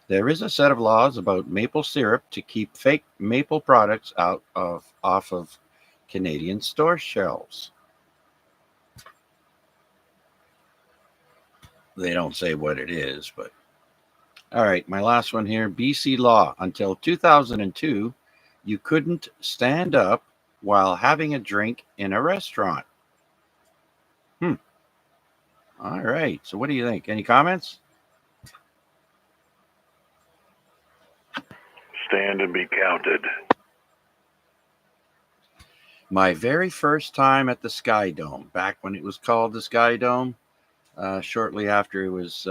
There is a set of laws about maple syrup to keep fake maple products off of Canadian store shelves. They don't say what it is, but all right, my last one here. BC law. Until 2002, you couldn't stand up while having a drink in a restaurant. All right. So what do you think? Any comments? Stand and be counted. My very first time at the Sky Dome, back when it was called the Sky Dome, shortly after it was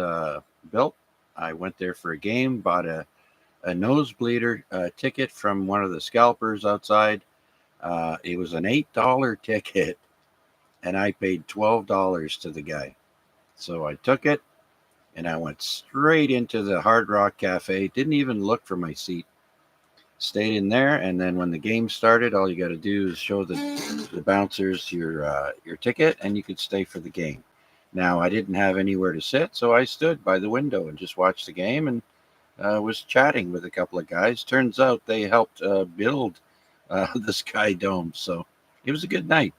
built, I went there for a game, bought a nosebleeder ticket from one of the scalpers outside. It was an $8 ticket, and I paid $12 to the guy. So I took it, and I went straight into the Hard Rock Cafe. Didn't even look for my seat. Stayed in there, and then when the game started, all you got to do is show the bouncers your ticket, and you could stay for the game. Now, I didn't have anywhere to sit, so I stood by the window and just watched the game and was chatting with a couple of guys. Turns out they helped build the Sky Dome, so it was a good night.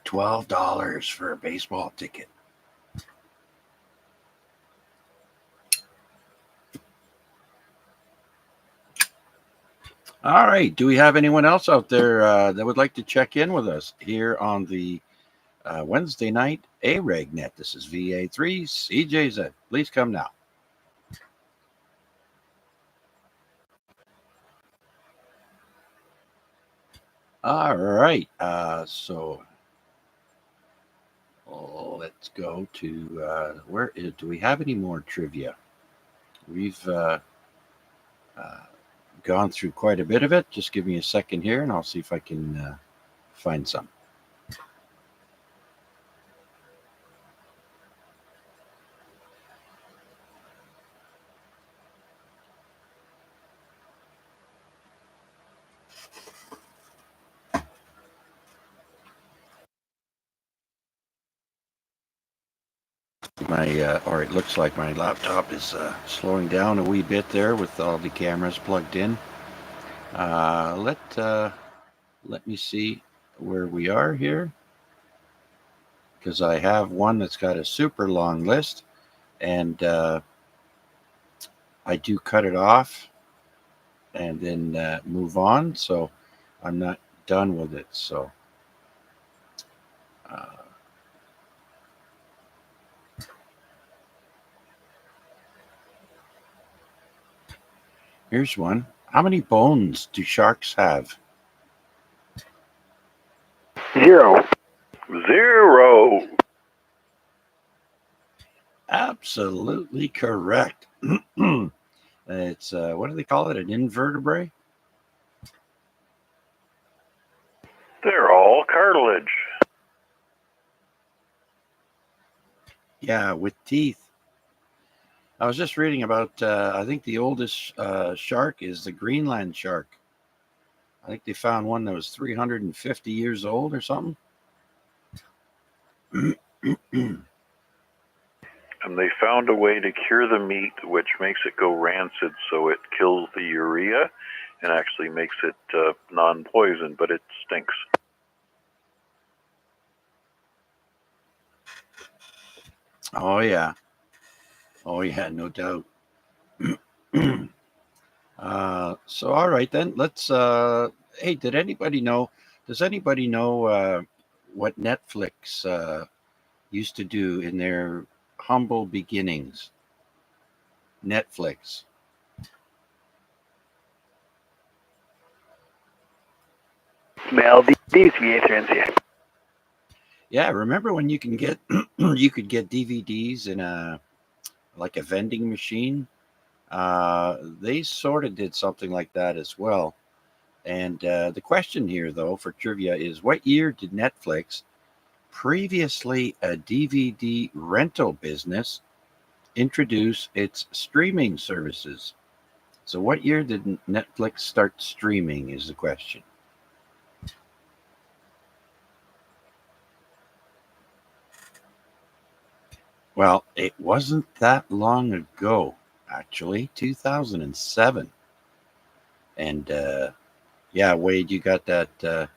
$12 for a baseball ticket. All right. Do we have anyone else out there that would like to check in with us here on the Wednesday night AREG net? This is VA3 CJZ. Please come now. All right. So let's go to do we have any more trivia? We've gone through quite a bit of it. Just give me a second here, and I'll see if I can find some. Or it looks like my laptop is slowing down a wee bit there with all the cameras plugged in. Let me see where we are here, because I have one that's got a super long list, and I do cut it off and then move on, so I'm not done with it. So here's one. How many bones do sharks have? 0. 0. Absolutely correct. It's what do they call it? An invertebrate? They're all cartilage. Yeah, with teeth. I was just reading about, I think the oldest shark is the Greenland shark. I think they found one that was 350 years old or something. And they found a way to cure the meat, which makes it go rancid, so it kills the urea and actually makes it non-poison, but it stinks. Oh yeah, no doubt. So all right then, let's. Hey, does anybody know what Netflix used to do in their humble beginnings? Netflix. Mail DVDs, VA3NCA. Yeah, remember when you can get you could get DVDs in a vending machine? They sort of did something like that as well. And the question here, though, for trivia is, what year did Netflix previously a DVD rental business, introduce its streaming services? So what year did Netflix start streaming is the question. Well, it wasn't that long ago, actually, 2007. And yeah, Wade, you got that.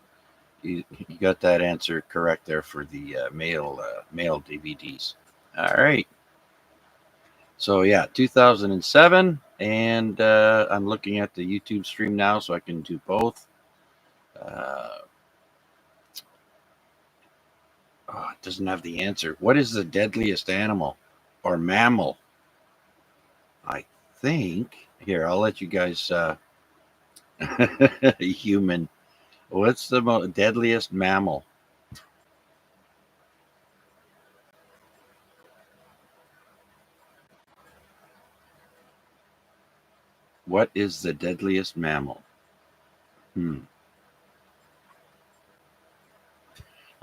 You got that answer correct there for the male DVDs. All right. So yeah, 2007, and I'm looking at the YouTube stream now, so I can do both. It doesn't have the answer. What is the deadliest animal or mammal? I think here I'll let you guys. Human. What's the deadliest mammal? What is the deadliest mammal?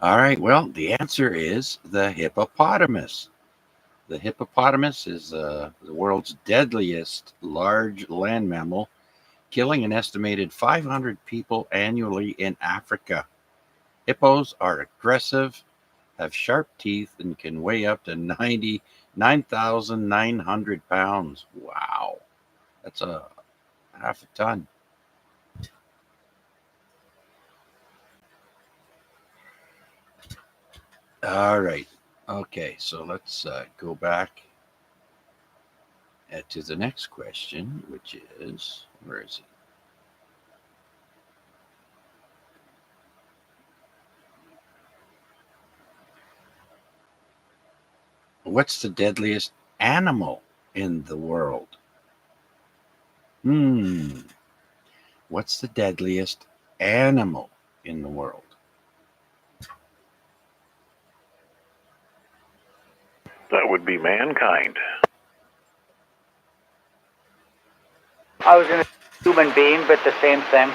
All right. Well, the answer is the hippopotamus. The hippopotamus is the world's deadliest large land mammal, killing an estimated 500 people annually in Africa. Hippos are aggressive, have sharp teeth, and can weigh up to 99,900 pounds. Wow. That's a half a ton. All right. Okay, so let's go back to the next question, which is, where is it? What's the deadliest animal in the world? What's the deadliest animal in the world? That would be mankind. I was going to human being, but the same thing.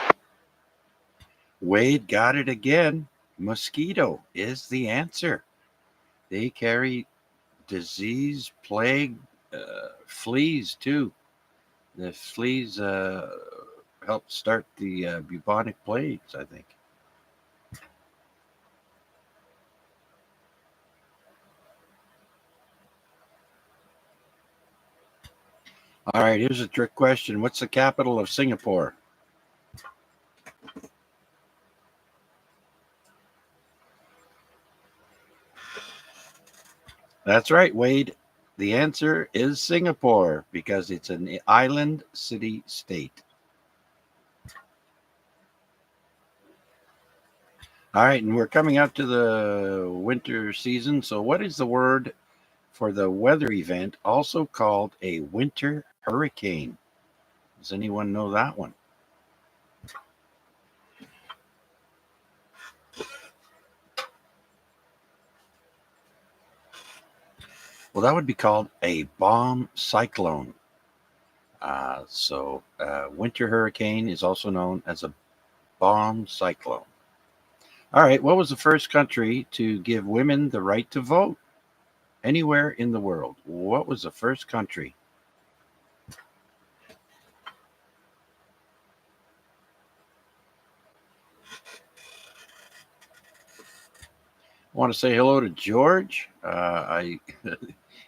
Wade got it again. Mosquito is the answer. They carry disease, plague, fleas too. The fleas helped start the bubonic plagues, I think. All right, here's a trick question. What's the capital of Singapore? That's right, Wade. The answer is Singapore because it's an island city-state. All right, and we're coming up to the winter season. So what is the word for the weather event also called a winter hurricane? Does anyone know that one? Well, that would be called a bomb cyclone. Winter hurricane is also known as a bomb cyclone. All right, what was the first country to give women the right to vote anywhere in the world? What was the first country? I want to say hello to George.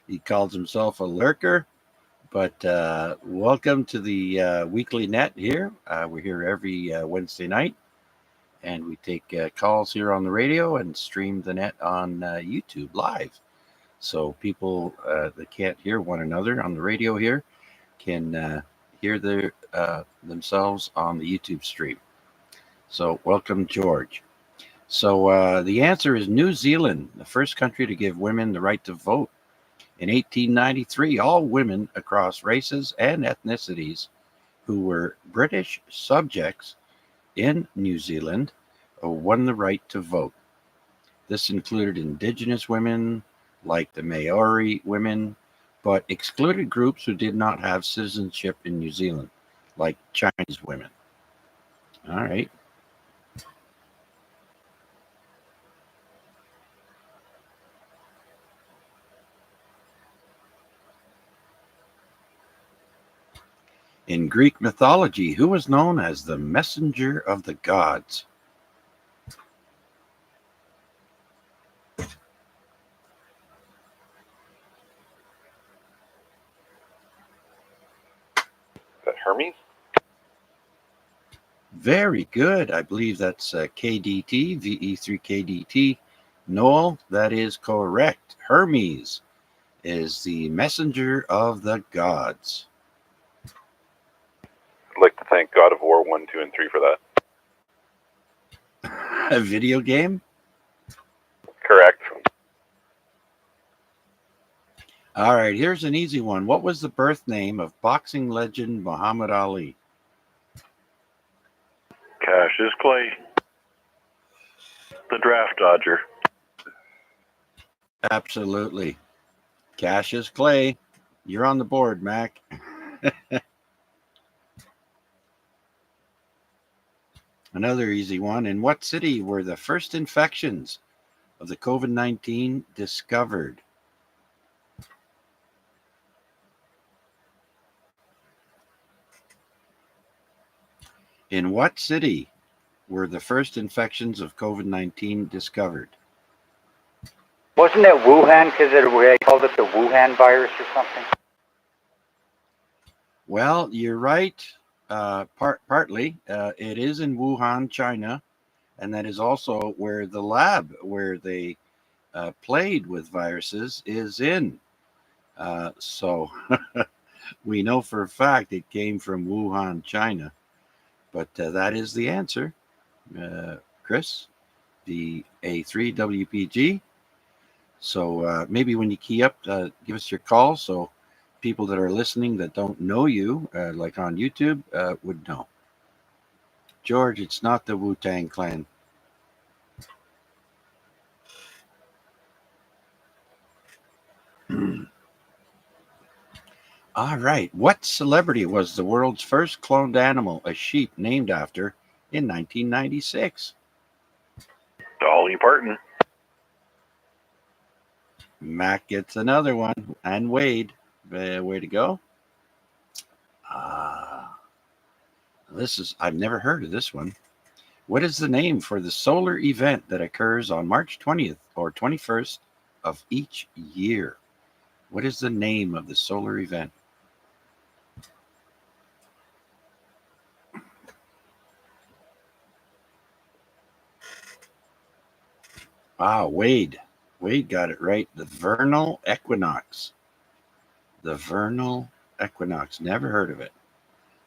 He calls himself a lurker, but welcome to the weekly net here. We're here every Wednesday night, and we take calls here on the radio and stream the net on YouTube live. So people that can't hear one another on the radio here can hear themselves on the YouTube stream. So welcome, George. So the answer is New Zealand, the first country to give women the right to vote. In 1893, all women across races and ethnicities who were British subjects in New Zealand won the right to vote. This included Indigenous women, like the Maori women, but excluded groups who did not have citizenship in New Zealand, like Chinese women. All right. In Greek mythology, who was known as the messenger of the gods? Is that Hermes? Very good. I believe that's KDT, VE3KDT. Noel, that is correct. Hermes is the messenger of the gods. I'd like to thank God of War 1, 2, and 3 for that. A video game? Correct. All right, here's an easy one. What was the birth name of boxing legend Muhammad Ali? Cassius Clay, the draft dodger. Absolutely. Cassius Clay. You're on the board, Mac. Another easy one. In what city were the first infections of the COVID-19 discovered? In what city were the first infections of COVID-19 discovered? Wasn't it Wuhan because they called it the Wuhan virus or something? Well, you're right. Partly. It is in Wuhan, China, and that is also where the lab where they played with viruses is in. So we know for a fact it came from Wuhan, China. But that is the answer, Chris, the A3WPG. So maybe when you key up, give us your call so people that are listening that don't know you, like on YouTube, would know. George, it's not the Wu-Tang Clan. All right. What celebrity was the world's first cloned animal, a sheep, named after in 1996? Dolly Parton. Mac gets another one. And Wade. Way to go. I've never heard of this one. What is the name for the solar event that occurs on March 20th or 21st of each year? What is the name of the solar event? Wade. Wade got it right. The vernal equinox. The vernal equinox. Never heard of it.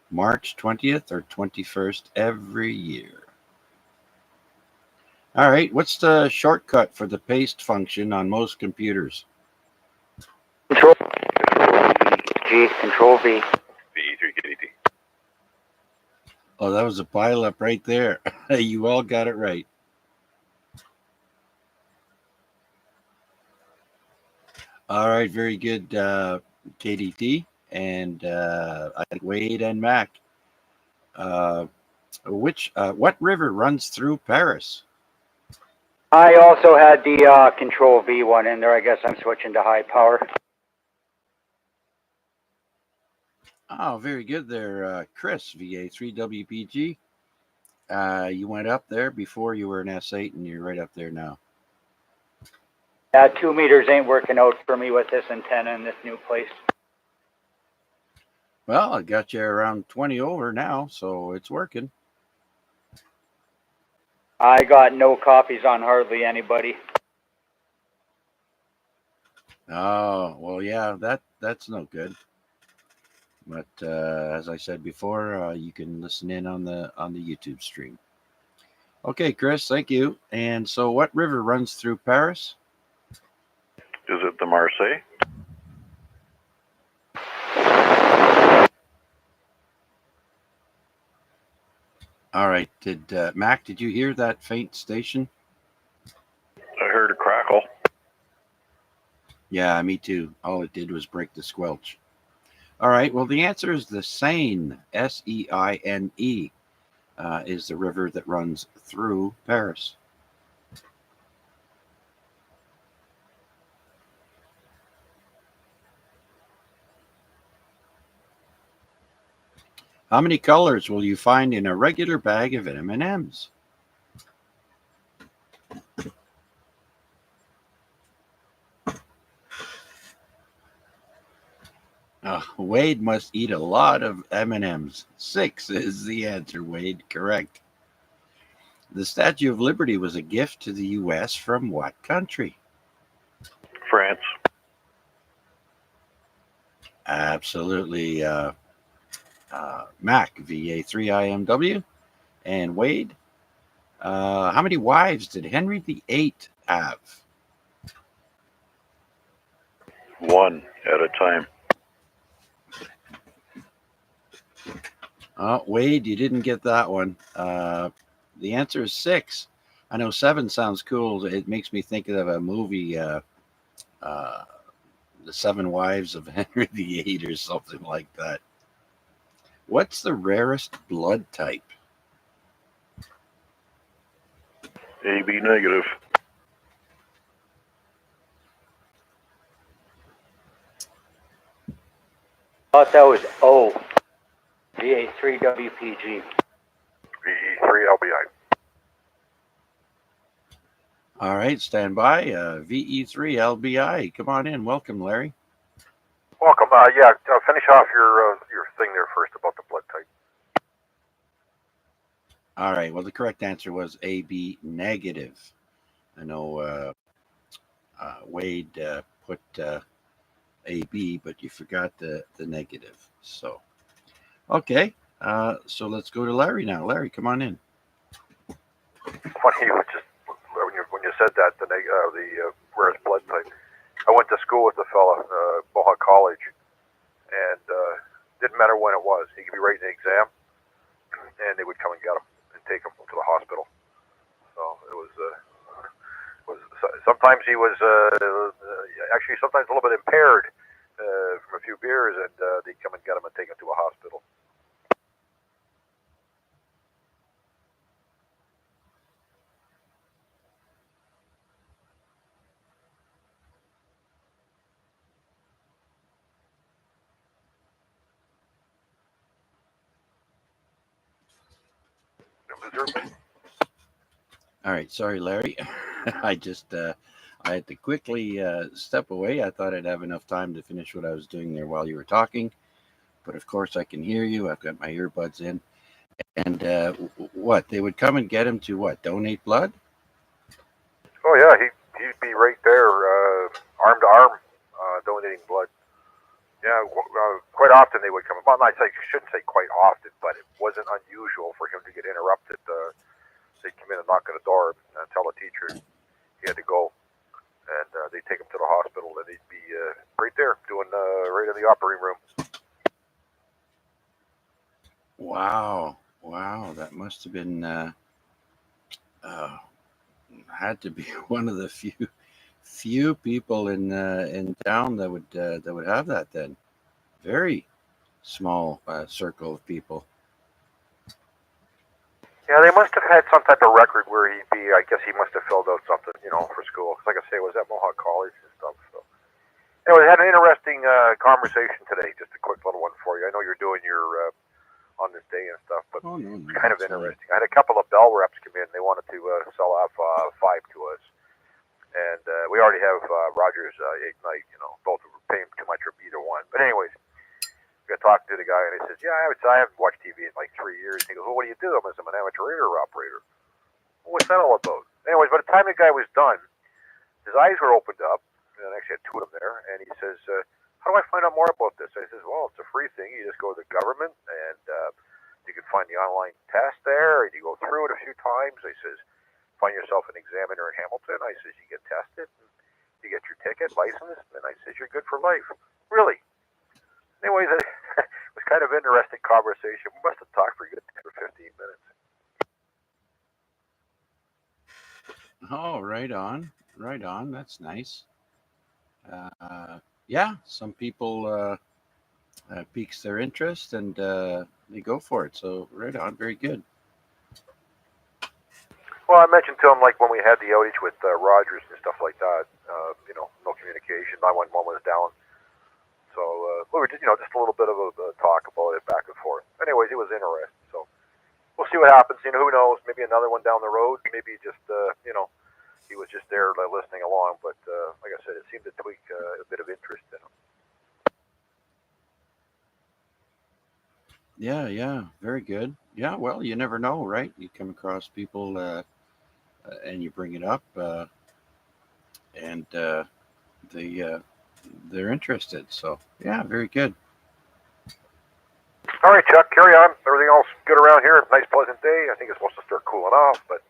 March 20th or 21st every year. All right. What's the shortcut for the paste function on most computers? Control G, Control V. VE3KDT. Oh, that was a pileup right there. You all got it right. All right, very good, KDT, and I think Wade and Mac. What river runs through Paris? I also had the Control V one in there. I guess I'm switching to high power. Oh, very good there, Chris, VA3WPG. You went up there before you were an S8, and you're right up there now. 2 meters ain't working out for me with this antenna in this new place. Well, I got you around 20 over now, so it's working. I got no copies on hardly anybody. Oh, well, yeah, that's no good. But as I said before, you can listen in on the YouTube stream. Okay, Chris, thank you. And so, what river runs through Paris? Is it the Marseille? All right. Mac? Did you hear that faint station? I heard a crackle. Yeah, me too. All it did was break the squelch. All right. Well, the answer is the Seine. Seine is the river that runs through Paris. How many colors will you find in a regular bag of M&Ms? Wade must eat a lot of M&Ms. 6 is the answer, Wade. Correct. The Statue of Liberty was a gift to the U.S. from what country? France. Absolutely. Mac, VA3IMW. And Wade, how many wives did Henry VIII have? One at a time. Wade, you didn't get that one. The answer is 6. I know 7 sounds cool. It makes me think of a movie, The 7 Wives of Henry VIII or something like that. What's the rarest blood type? AB negative. Thought that was O. VA3WPG. VE3LBI. All right, stand by. VE3LBI. Come on in. Welcome, Larry. Welcome. Finish off your thing there first about the blood type. All right. Well, the correct answer was AB negative. I know Wade put AB, but you forgot the negative. So, okay. So let's go to Larry now. Larry, come on in. Funny, just when you said that the rarest blood type. I went to school with a fella, Mohawk College, and didn't matter when it was. He could be writing an exam, and they would come and get him and take him to the hospital. So it was sometimes he was actually sometimes a little bit impaired from a few beers, and they'd come and get him and take him to a hospital. All right. Sorry, Larry. I just I had to quickly step away. I thought I'd have enough time to finish what I was doing there while you were talking. But of course, I can hear you. I've got my earbuds in. And what? They would come and get him to what? Donate blood? Oh yeah, he'd be right there, arm to arm, donating blood. Yeah, quite often they would come. Well, I shouldn't say quite often, but it wasn't unusual for him to get interrupted. They'd come in and knock on the door and tell the teacher he had to go, and they'd take him to the hospital, and he'd be right there doing right in the operating room. Wow, that must have been had to be one of the few people in town that would have that. Then very small circle of people. Yeah, they must have had some type of record where he'd be. I guess he must have filled out something, for school. Because like I say, it was at Mohawk College and stuff. So anyway, we had an interesting conversation today. Just a quick little one for you. I know you're doing your on this day and stuff, but it's kind of interesting. I had a couple of Bell reps come in. They wanted to sell off 5 to us, and we already have Rogers 8 night. Both were paying too much for either one. But anyways, I got talking to the guy, and he says, "Yeah, I haven't watched TV in like 3 years." And he goes, "Well, what do you do?" I said, "I'm an amateur radio operator." Well, what's that all about? Anyways, by the time the guy was done, his eyes were opened up, and I actually had 2 of them there, and he says, "How do I find out more about this?" I says, "Well, it's a free thing. You just go to the government, and you can find the online test there, and you go through it a few times." I says, "Find yourself an examiner in Hamilton." I says, "You get tested, and you get your ticket, license, and I says, you're good for life." Really? Anyways, it was kind of interesting conversation. We must have talked for a good 10 or 15 minutes. Oh, right on. That's nice. Yeah, some people piques their interest and they go for it. So right on, very good. Well, I mentioned to him, like when we had the outage with Rogers and stuff like that, no communication. 911 was down. So we were just, just a little bit of a talk about it back and forth. Anyways, it was interesting. So we'll see what happens. Who knows? Maybe another one down the road. Maybe just, he was just there listening along. But like I said, it seemed to tweak a bit of interest in him. Yeah, very good. Yeah, well, you never know, right? You come across people and you bring it up, and they're interested. So yeah, very good. All right, Chuck, carry on. Everything else good around here? Nice, pleasant day. I think it's supposed to start cooling off. But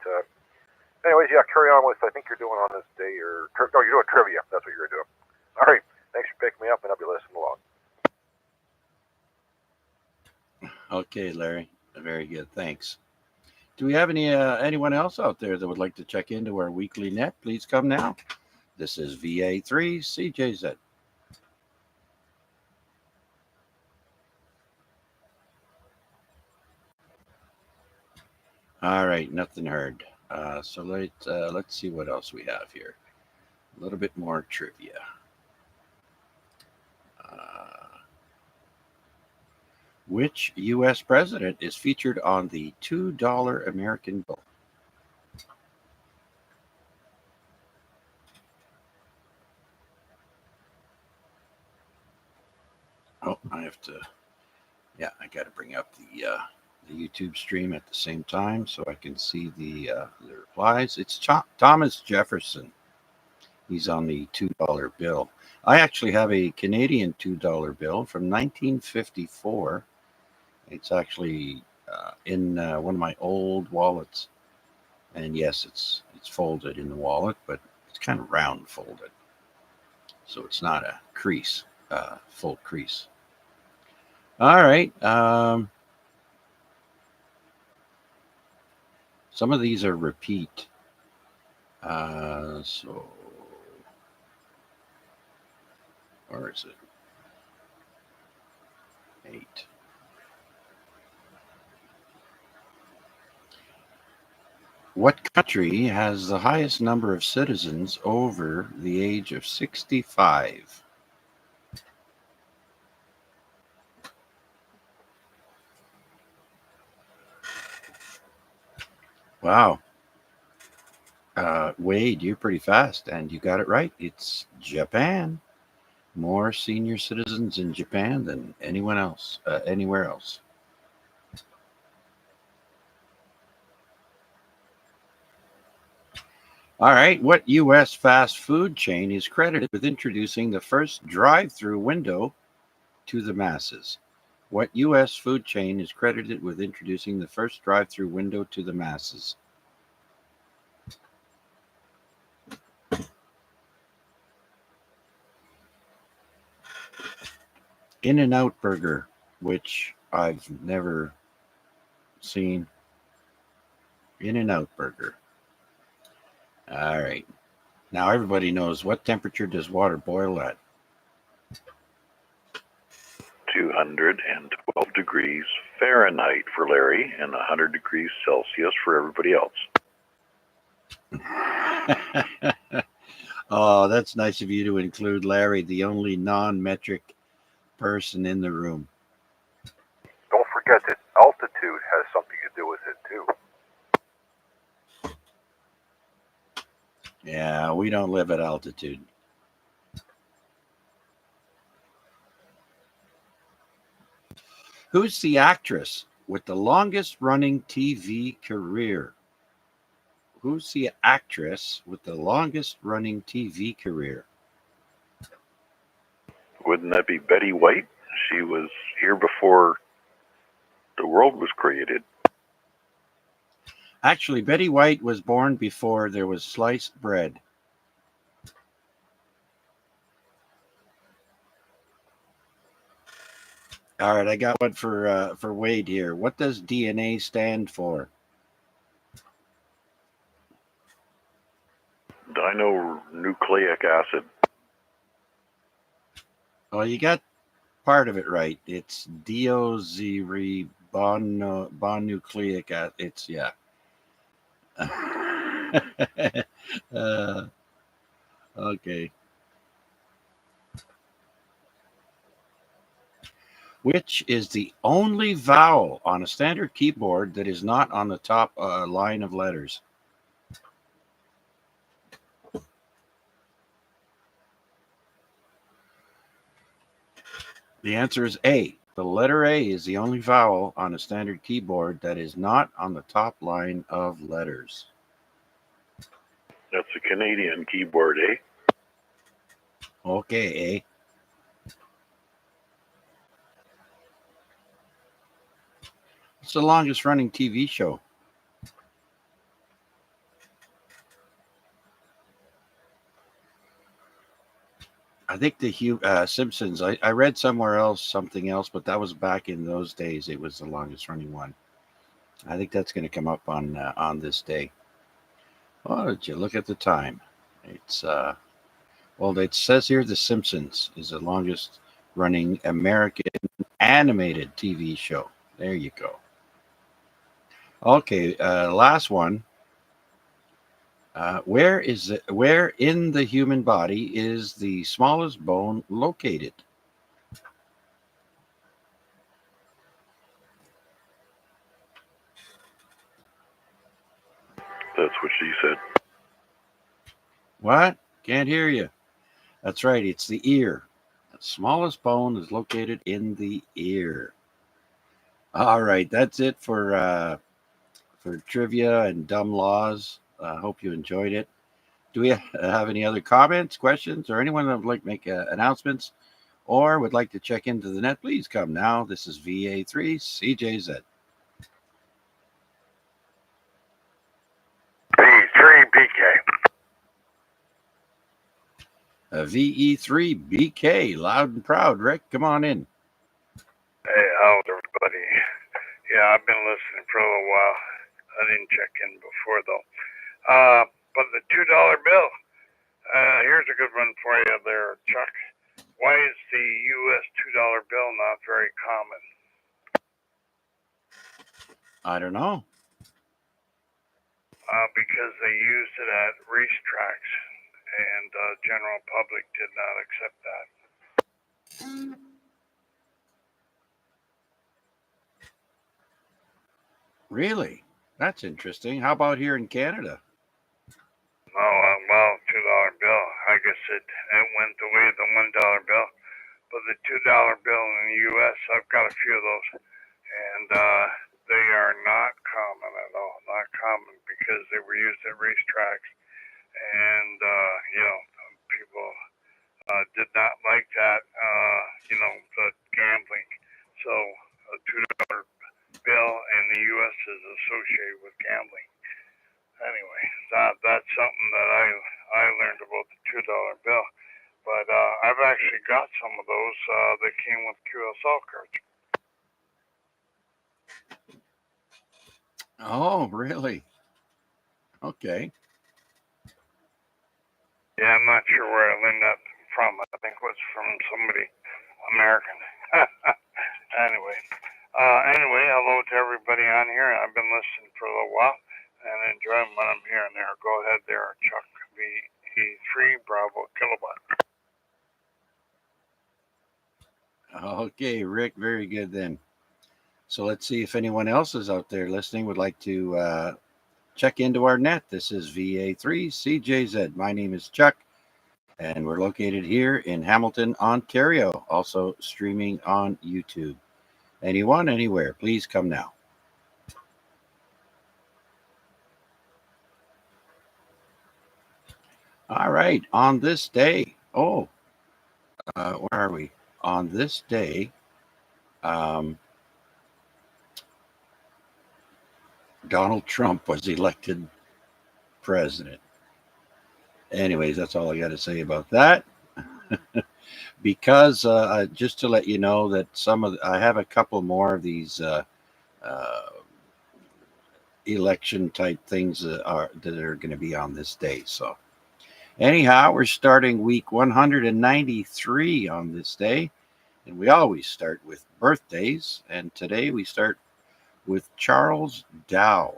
anyways, yeah, carry on with, I think you're doing on this day, you're doing trivia. That's what you're doing. All right. Thanks for picking me up, and I'll be listening along. Okay, Larry. Very good. Thanks. Do we have anyone else out there that would like to check into our weekly net? Please come now. This is VA3 CJZ. All right, nothing heard. So let's see what else we have here. A little bit more trivia. Which U.S. president is featured on the $2 American bill? Oh, I have to. Yeah, I got to bring up the YouTube stream at the same time so I can see the replies. It's Thomas Jefferson. He's on the $2 bill. I actually have a Canadian $2 bill from 1954. It's actually in one of my old wallets, and yes, it's folded in the wallet, but it's kind of round folded, so it's not a crease, full crease. All right. Some of these are repeat. So, or is it 8? What country has the highest number of citizens over the age of 65? Wow. Wade, you're pretty fast, and you got it right. It's Japan. More senior citizens in Japan than anyone else, anywhere else. All right. What U.S. fast food chain is credited with introducing the first drive-through window to the masses? What U.S. food chain is credited with introducing the first drive-through window to the masses? In-N-Out Burger, which I've never seen. In-N-Out Burger. All right. Now everybody knows, what temperature does water boil at? 212 degrees Fahrenheit for Larry and 100 degrees Celsius for everybody else. Oh, that's nice of you to include Larry, the only non-metric person in the room. Don't forget that altitude has something to do with it, too. Yeah, we don't live at altitude. Who's the actress with the longest running TV career? Who's the actress with the longest running TV career? Wouldn't that be Betty White? She was here before the world was created. Actually, Betty White was born before there was sliced bread. All right, I got one for Wade here. What does DNA stand for? Dinonucleic acid. Well, you got part of it right. It's deoxyribonucleic acid. It's, yeah. Okay. Which is the only vowel on a standard keyboard that is not on the top line of letters? The answer is A. The letter A is the only vowel on a standard keyboard that is not on the top line of letters. That's a Canadian keyboard, eh? Okay, A. It's the longest running TV show. I think the Simpsons. I read somewhere else something else, but that was back in those days. It was the longest running one. I think that's going to come up on this day. Oh, did you look at the time? It's well, it says here the Simpsons is the longest running American animated TV show. There you go. Okay, last one. Where in the human body is the smallest bone located? That's what she said. What? Can't hear you. That's right. It's the ear. The smallest bone is located in the ear. All right, that's it for trivia and dumb laws. Hope you enjoyed it. Do we have any other comments, questions, or anyone that would like to make announcements or would like to check into the net? Please come now. This is VA3CJZ. V3BK. VE3BK, loud and proud. Rick, come on in. Hey, how's everybody? Yeah, I've been listening for a little while. I didn't check in before though. But the $2 bill. Here's a good one for you there, Chuck. Why is the U.S. $2 bill not very common? I don't know. Because they used it at racetracks, and general public did not accept that. Really? That's interesting. How about here in Canada? Oh, well, $2 bill. I guess it went the way of the $1 bill. But the $2 bill in the U.S., I've got a few of those, and they are not common at all. Not common because they were used at racetracks, and people did not like that. The gambling. So a $2 bill in the U.S. is associated with gambling. Anyway, that's something that I learned about the $2 bill. But I've actually got some of those that came with QSL cards. Oh, really? Okay. Yeah, I'm not sure where I learned that from. I think it was from somebody American. Anyway, hello to everybody on here. I've been listening for a little while and enjoying what I'm hearing there. Go ahead there, Chuck. VE3 Bravo Kilowatt. Okay, Rick, very good then. So let's see if anyone else is out there listening would like to check into our net. This is VA3CJZ. My name is Chuck, and we're located here in Hamilton, Ontario, also streaming on YouTube. Anyone, anywhere, please come now. All right, on this day, where are we? On this day, Donald Trump was elected president. Anyways, that's all I got to say about that. Because just to let you know that I have a couple more of these election type things that are going to be on this day. So anyhow, we're starting week 193 on this day, and we always start with birthdays. And today we start with Charles Dow,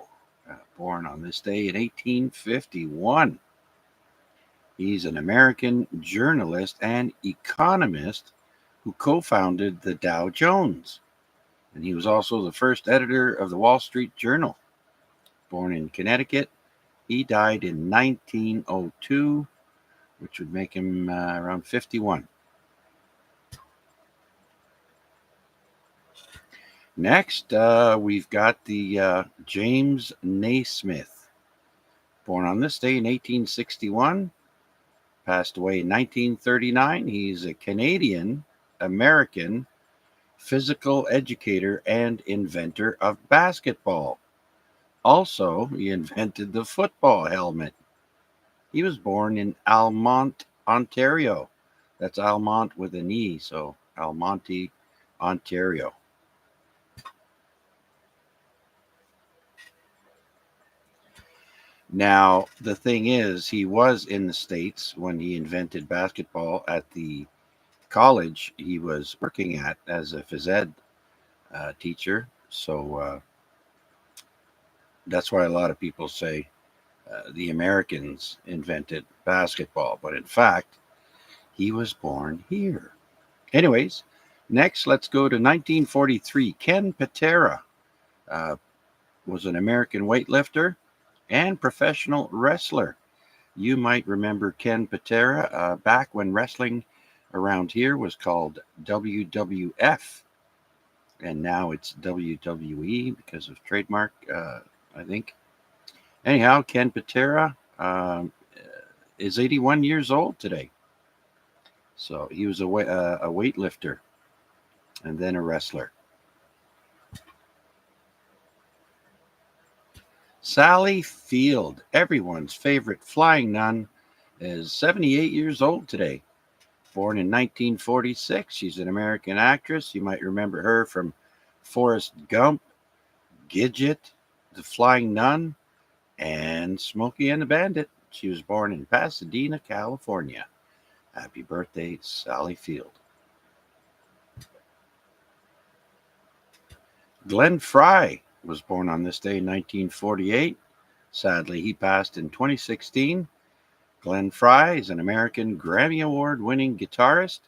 born on this day in 1851. He's an American journalist and economist who co-founded the Dow Jones. And he was also the first editor of the Wall Street Journal. Born in Connecticut, he died in 1902, which would make him around 51. Next, we've got the James Naismith. Born on this day in 1861, passed away in 1939. He's a Canadian-American physical educator and inventor of basketball. Also, he invented the football helmet. He was born in Almonte, Ontario. That's Almont with an E, so Almonte, Ontario. Now, the thing is, he was in the States when he invented basketball at the college he was working at as a phys ed teacher. So that's why a lot of people say the Americans invented basketball. But in fact, he was born here. Anyways, next, let's go to 1943. Ken Patera was an American weightlifter and professional wrestler. You might remember Ken Patera back when wrestling around here was called WWF. And now it's WWE because of trademark, I think. Anyhow, Ken Patera is 81 years old today. So he was a weightlifter and then a wrestler. Sally Field, everyone's favorite flying nun, is 78 years old today. Born in 1946, she's an American actress. You might remember her from Forrest Gump, Gidget, The Flying Nun, and Smokey and the Bandit. She was born in Pasadena, California. Happy birthday, Sally Field. Glenn Frey was born on this day in 1948. Sadly, he passed in 2016. Glenn Frey is an American Grammy Award-winning guitarist,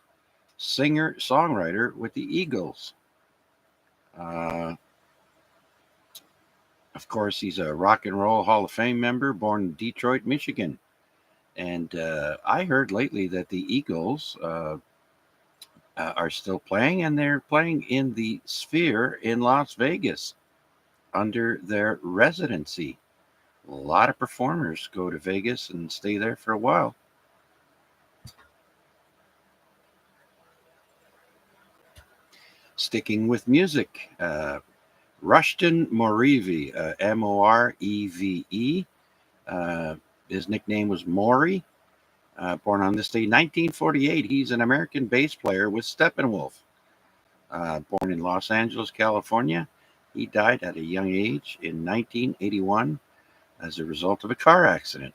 singer, songwriter with the Eagles. Of course, he's a Rock and Roll Hall of Fame member, born in Detroit, Michigan. And I heard lately that the Eagles are still playing, and they're playing in the Sphere in Las Vegas under their residency. A lot of performers go to Vegas and stay there for a while. Sticking with music, Rushton Moreve, Moreve. His nickname was Maury. Born on this day, 1948. He's an American bass player with Steppenwolf. Born in Los Angeles, California. He died at a young age in 1981 as a result of a car accident.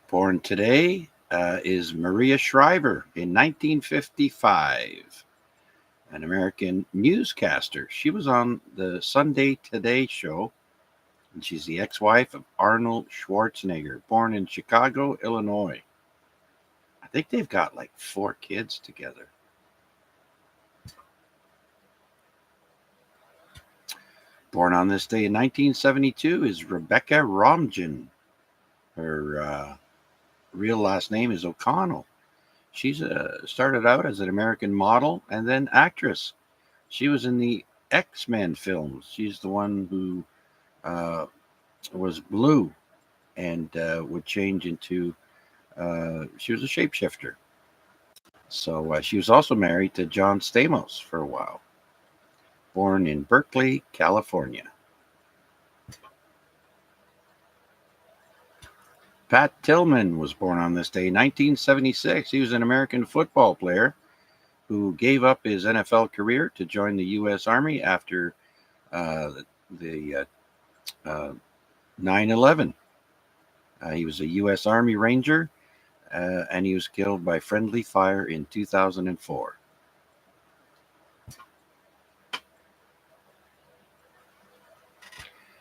Born today is Maria Shriver in 1955, an American newscaster. She was on the Sunday Today show, and she's the ex-wife of Arnold Schwarzenegger, born in Chicago, Illinois. I think they've got like 4 kids together. Born on this day in 1972 is Rebecca Romijn. Her real last name is O'Connell. She's started out as an American model and then actress. She was in the X-Men films. She's the one who was blue and would change into, she was a shapeshifter. So she was also married to John Stamos for a while. Born in Berkeley, California. Pat Tillman was born on this day, 1976. He was an American football player who gave up his NFL career to join the U.S. Army after the 9/11. He was a U.S. Army Ranger, and he was killed by friendly fire in 2004.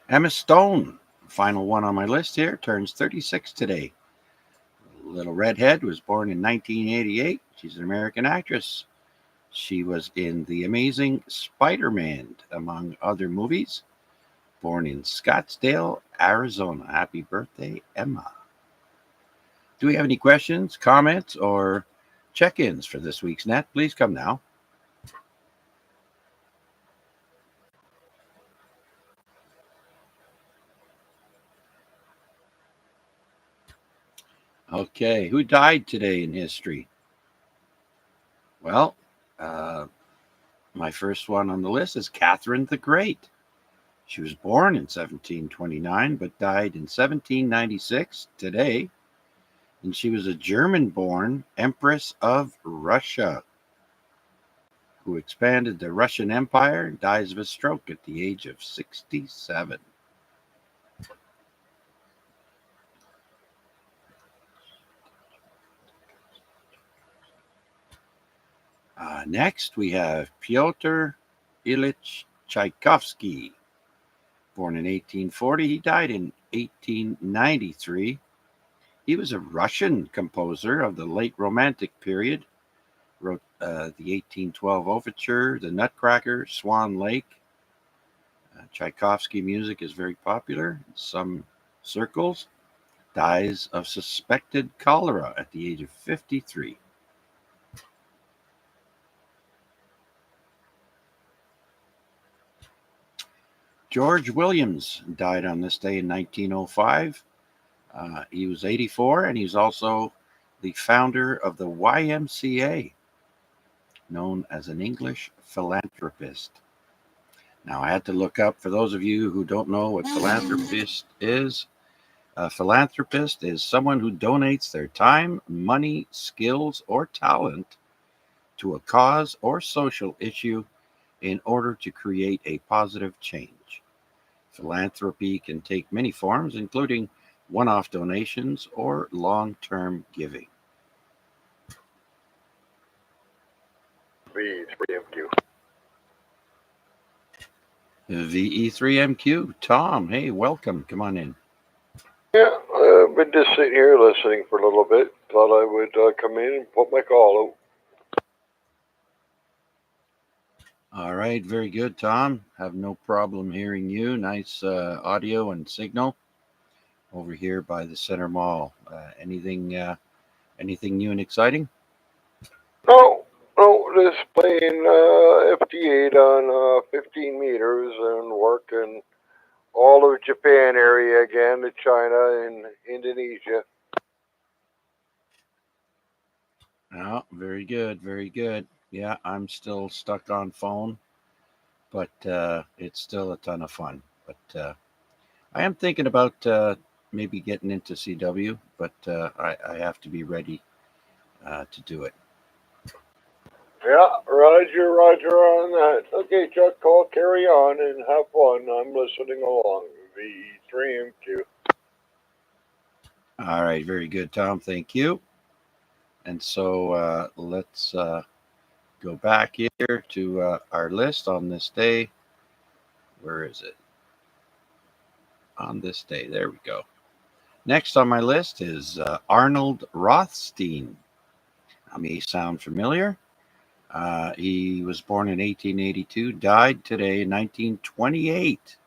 Emma Stone, final one on my list here, turns 36 today. Little Redhead was born in 1988. She's an American actress. She was in The Amazing Spider-Man, among other movies. Born in Scottsdale, Arizona. Happy birthday, Emma. Do we have any questions, comments, or check-ins for this week's net? Please come now. Okay, who died today in history? Well, my first one on the list is Catherine the Great. She was born in 1729 but died in 1796 today, and she was a German-born Empress of Russia who expanded the Russian Empire and dies of a stroke at the age of 67. Next, we have Pyotr Ilyich Tchaikovsky. Born in 1840, he died in 1893. He was a Russian composer of the late Romantic period. Wrote the 1812 Overture, The Nutcracker, Swan Lake. Tchaikovsky music is very popular in some circles. Dies of suspected cholera at the age of 53. George Williams died on this day in 1905. He was 84, and he's also the founder of the YMCA, known as an English philanthropist. Now, I had to look up, for those of you who don't know what philanthropist is, a philanthropist is someone who donates their time, money, skills, or talent to a cause or social issue in order to create a positive change. Philanthropy can take many forms, including one-off donations or long-term giving. VE3MQ. VE3MQ. Tom, hey, welcome. Come on in. Yeah, I've been just sitting here listening for a little bit. Thought I would come in and put my call out. All right, very good, Tom. Have no problem hearing you. Nice audio and signal over here by the Center Mall. Anything new and exciting? No, just playing FT8 on 15 meters and working all of Japan area again to China and Indonesia. Oh, very good, very good. Yeah, I'm still stuck on phone, but it's still a ton of fun. But I am thinking about maybe getting into CW, but I have to be ready to do it. Yeah, Roger on that. Okay, Chuck, call, carry on, and have fun. I'm listening along. V3MQ. All right, very good, Tom. Thank you. And so let's go back here to our list on this day. Where is it? On this day. There we go. Next on my list is Arnold Rothstein. That may sound familiar. He was born in 1882, died today in 1928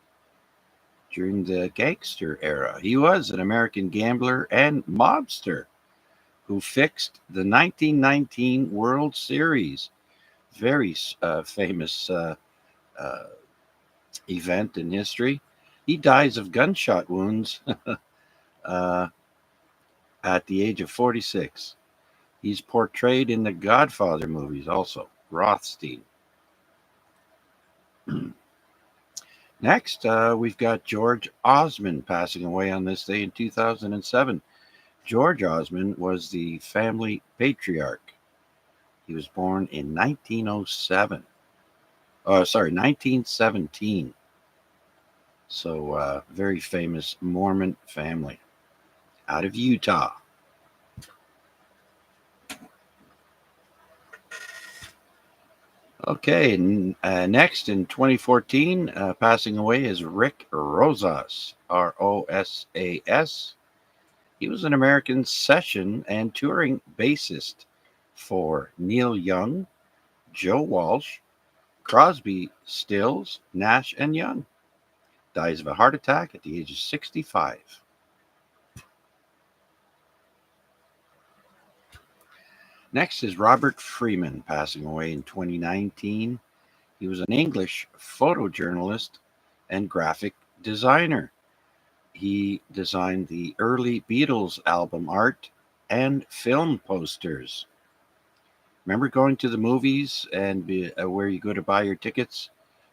during the gangster era. He was an American gambler and mobster who fixed the 1919 World Series. Very famous event in history. He dies of gunshot wounds at the age of 46. He's portrayed in the Godfather movies also, Rothstein. Next, we've got George Osmond passing away on this day in 2007. George Osmond was the family patriarch. He was born in 1917. So, very famous Mormon family out of Utah. Okay, next in 2014, passing away is Rick Rosas, Rosas. He was an American session and touring bassist for Neil Young, Joe Walsh, Crosby, Stills, Nash, and Young. Dies of a heart attack at the age of 65. Next is Robert Freeman, passing away in 2019. He was an English photojournalist and graphic designer. He designed the early Beatles album art and film posters. Remember going to the movies and where you go to buy your tickets,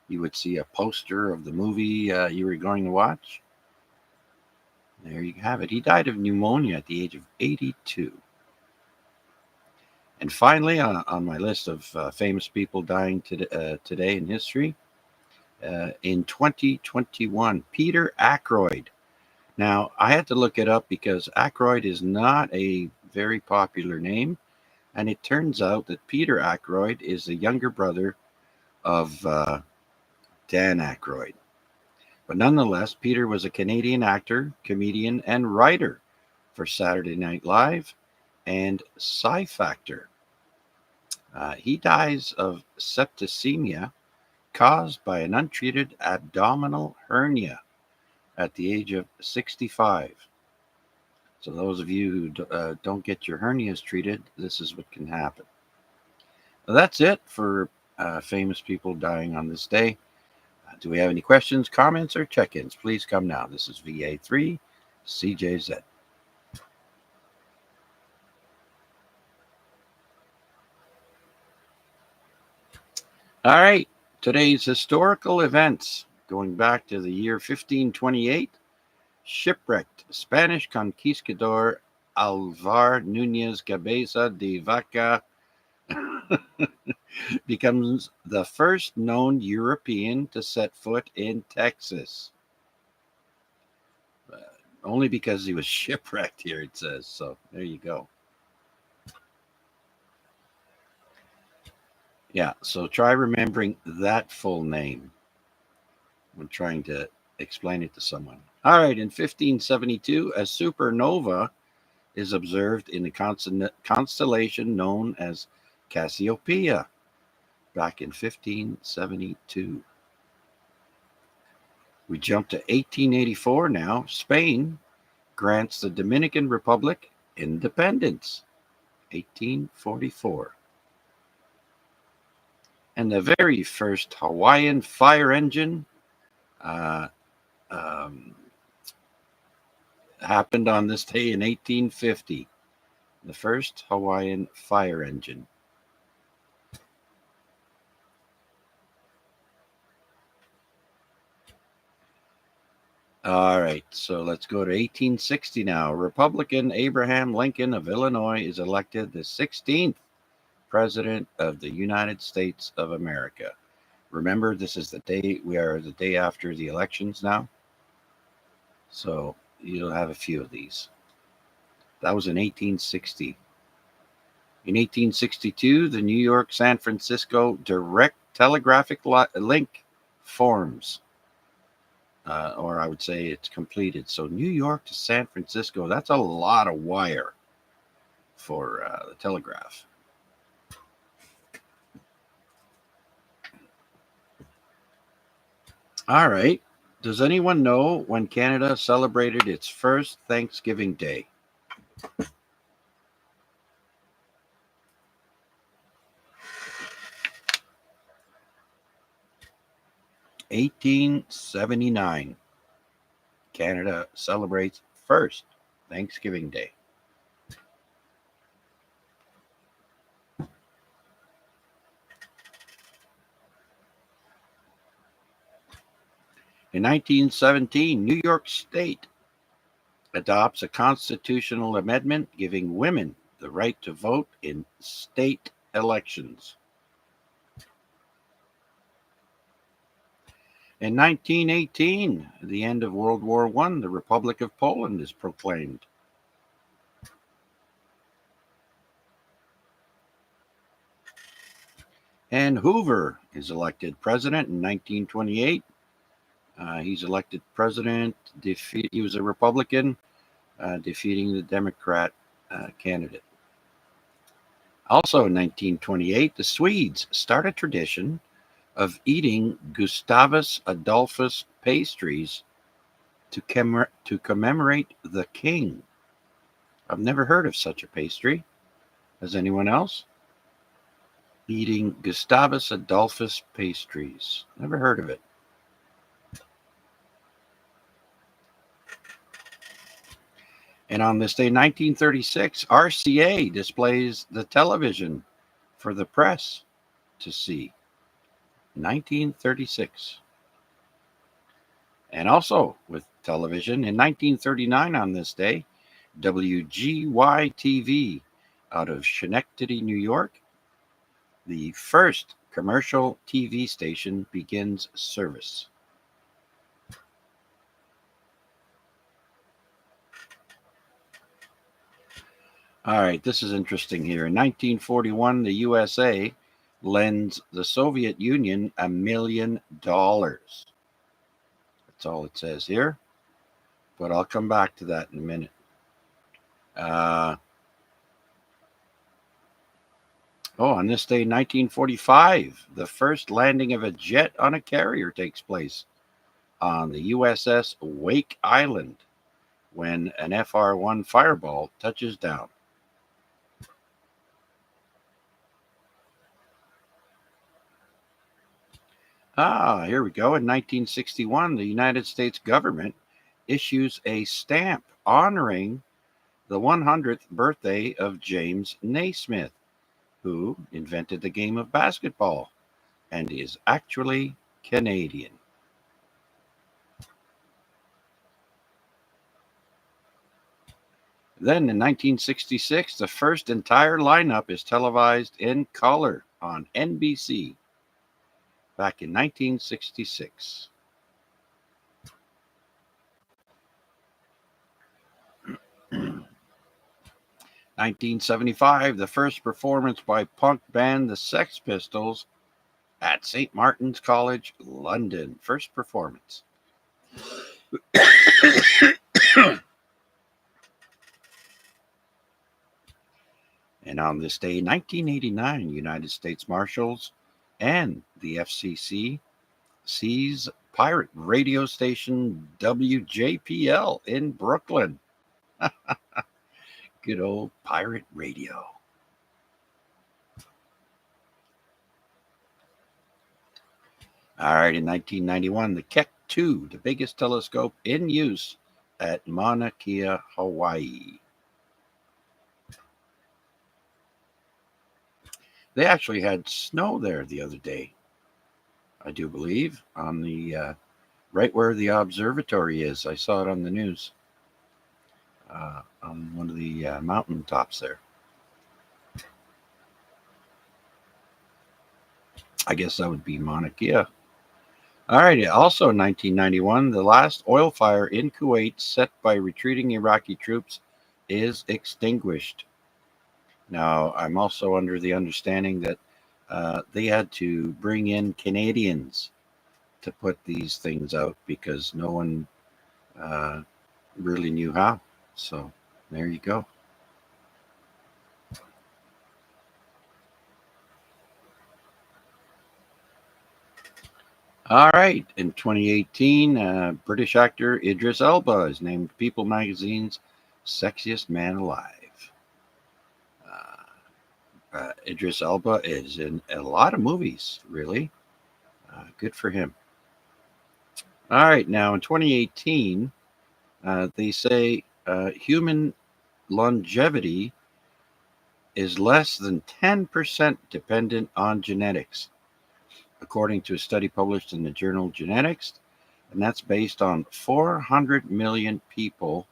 you would see a poster of the movie you were going to watch? There you have it. He died of pneumonia at the age of 82. And finally, on my list of famous people dying today in history, in 2021, Peter Ackroyd. Now, I had to look it up because Ackroyd is not a very popular name, and it turns out that Peter Ackroyd is the younger brother of Dan Aykroyd. But nonetheless, Peter was a Canadian actor, comedian, and writer for Saturday Night Live and Sci Factor. He dies of septicemia caused by an untreated abdominal hernia at the age of 65. So those of you who don't get your hernias treated, this is what can happen. Well, that's it for famous people dying on this day. Do we have any questions, comments, or check-ins? Please come now. This is VA3 CJZ. All right, today's historical events. Going back to the year 1528, shipwrecked Spanish conquistador Alvar Núñez Cabeza de Vaca becomes the first known European to set foot in Texas. Only because he was shipwrecked here, it says. So there you go. Yeah, so try remembering that full name when trying to explain it to someone. All right, in 1572, a supernova is observed in the constellation known as Cassiopeia, back in 1572. We jump to 1884 now. Spain grants the Dominican Republic independence, 1844. And the very first Hawaiian fire engine happened on this day in 1850. The first Hawaiian fire engine. All right, so let's go to 1860 now. Republican Abraham Lincoln of Illinois is elected the 16th President of the United States of America. Remember, this is the day after the elections now. So you'll have a few of these. That was in 1860. In 1862, the New York San Francisco Direct Telegraphic Link forms. Or I would say it's completed. So New York to San Francisco, that's a lot of wire for the telegraph. All right. Does anyone know when Canada celebrated its first Thanksgiving Day? (1879). Canada celebrates first Thanksgiving Day. In 1917, New York State adopts a constitutional amendment giving women the right to vote in state elections. In 1918, the end of World War I, the Republic of Poland is proclaimed. And Hoover is elected president in 1928. He's elected president. He was a Republican, defeating the Democrat candidate. Also in 1928, the Swedes start a tradition of eating Gustavus Adolphus pastries to commemorate the king. I've never heard of such a pastry. Has anyone else? Eating Gustavus Adolphus pastries. Never heard of it. And on this day, 1936, RCA displays the television for the press to see. 1936. And also with television, in 1939 on this day, WGY-TV out of Schenectady, New York, the first commercial TV station begins service. All right, this is interesting here. In 1941, the USA lends the Soviet Union $1 million. That's all it says here, but I'll come back to that in a minute. On this day, 1945, the first landing of a jet on a carrier takes place on the USS Wake Island when an FR-1 Fireball touches down. Here we go. In 1961, the United States government issues a stamp honoring the 100th birthday of James Naismith, who invented the game of basketball and is actually Canadian. Then in 1966, the first entire lineup is televised in color on NBC. Back in 1966. In 1975, the first performance by punk band the Sex Pistols at St. Martin's College, London. First performance. And on this day, 1989, United States Marshals and the FCC seize pirate radio station WJPL in Brooklyn. Good old pirate radio. All right, in 1991, the Keck 2, the biggest telescope in use at Mauna Kea, Hawaii. They actually had snow there the other day, I do believe, on the right where the observatory is. I saw it on the news, on one of the mountain tops there. I guess that would be Mauna Kea. All right, also in 1991, the last oil fire in Kuwait set by retreating Iraqi troops is extinguished. Now, I'm also under the understanding that they had to bring in Canadians to put these things out because no one really knew how. So there you go. All right. In 2018, British actor Idris Elba is named People magazine's sexiest man alive. Idris Elba is in a lot of movies, really. Good for him. All right. Now, in 2018, they say human longevity is less than 10% dependent on genetics, according to a study published in the journal Genetics, and that's based on 400 million people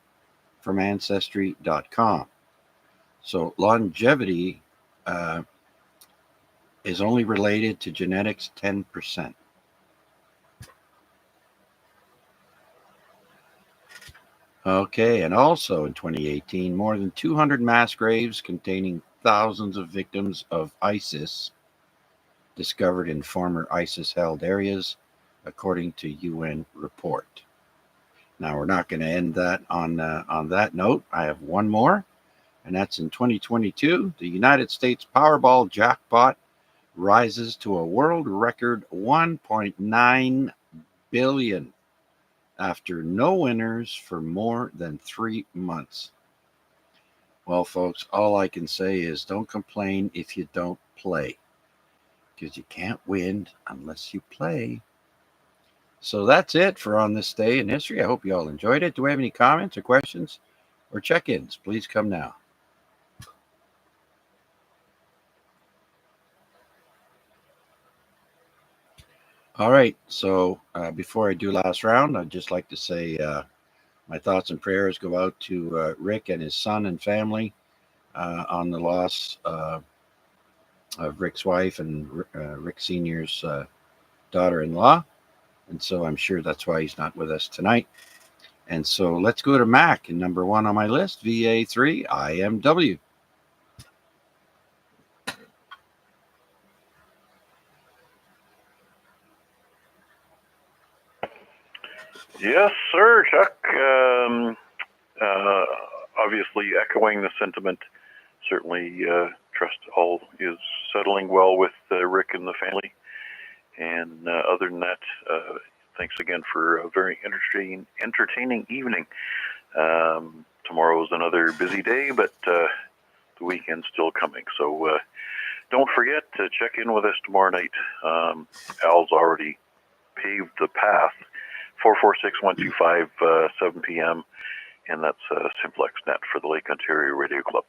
from Ancestry.com. So longevity is only related to genetics 10%. Okay, and also in 2018, more than 200 mass graves containing thousands of victims of ISIS discovered in former ISIS-held areas, according to UN report. Now, we're not going to end that on that note. I have one more, and that's in 2022. The United States Powerball jackpot rises to a world record 1.9 billion after no winners for more than 3 months. Well, folks, all I can say is don't complain if you don't play, because you can't win unless you play. So that's it for On This Day in History. I hope you all enjoyed it. Do we have any comments or questions or check-ins? Please come now. All right, so before I do last round, I'd just like to say my thoughts and prayers go out to Rick and his son and family on the loss of Rick's wife and Rick Sr.'s daughter-in-law. And so I'm sure that's why he's not with us tonight. And so let's go to Mac, and number one on my list, VA3 IMW. Yes, sir, Chuck. Obviously, echoing the sentiment. Certainly, trust all is settling well with Rick and the family. And other than that, thanks again for a very entertaining evening. Tomorrow is another busy day, but the weekend's still coming. So don't forget to check in with us tomorrow night. Al's already paved the path. 446-125, 7 p.m. And that's Simplex Net for the Lake Ontario Radio Club.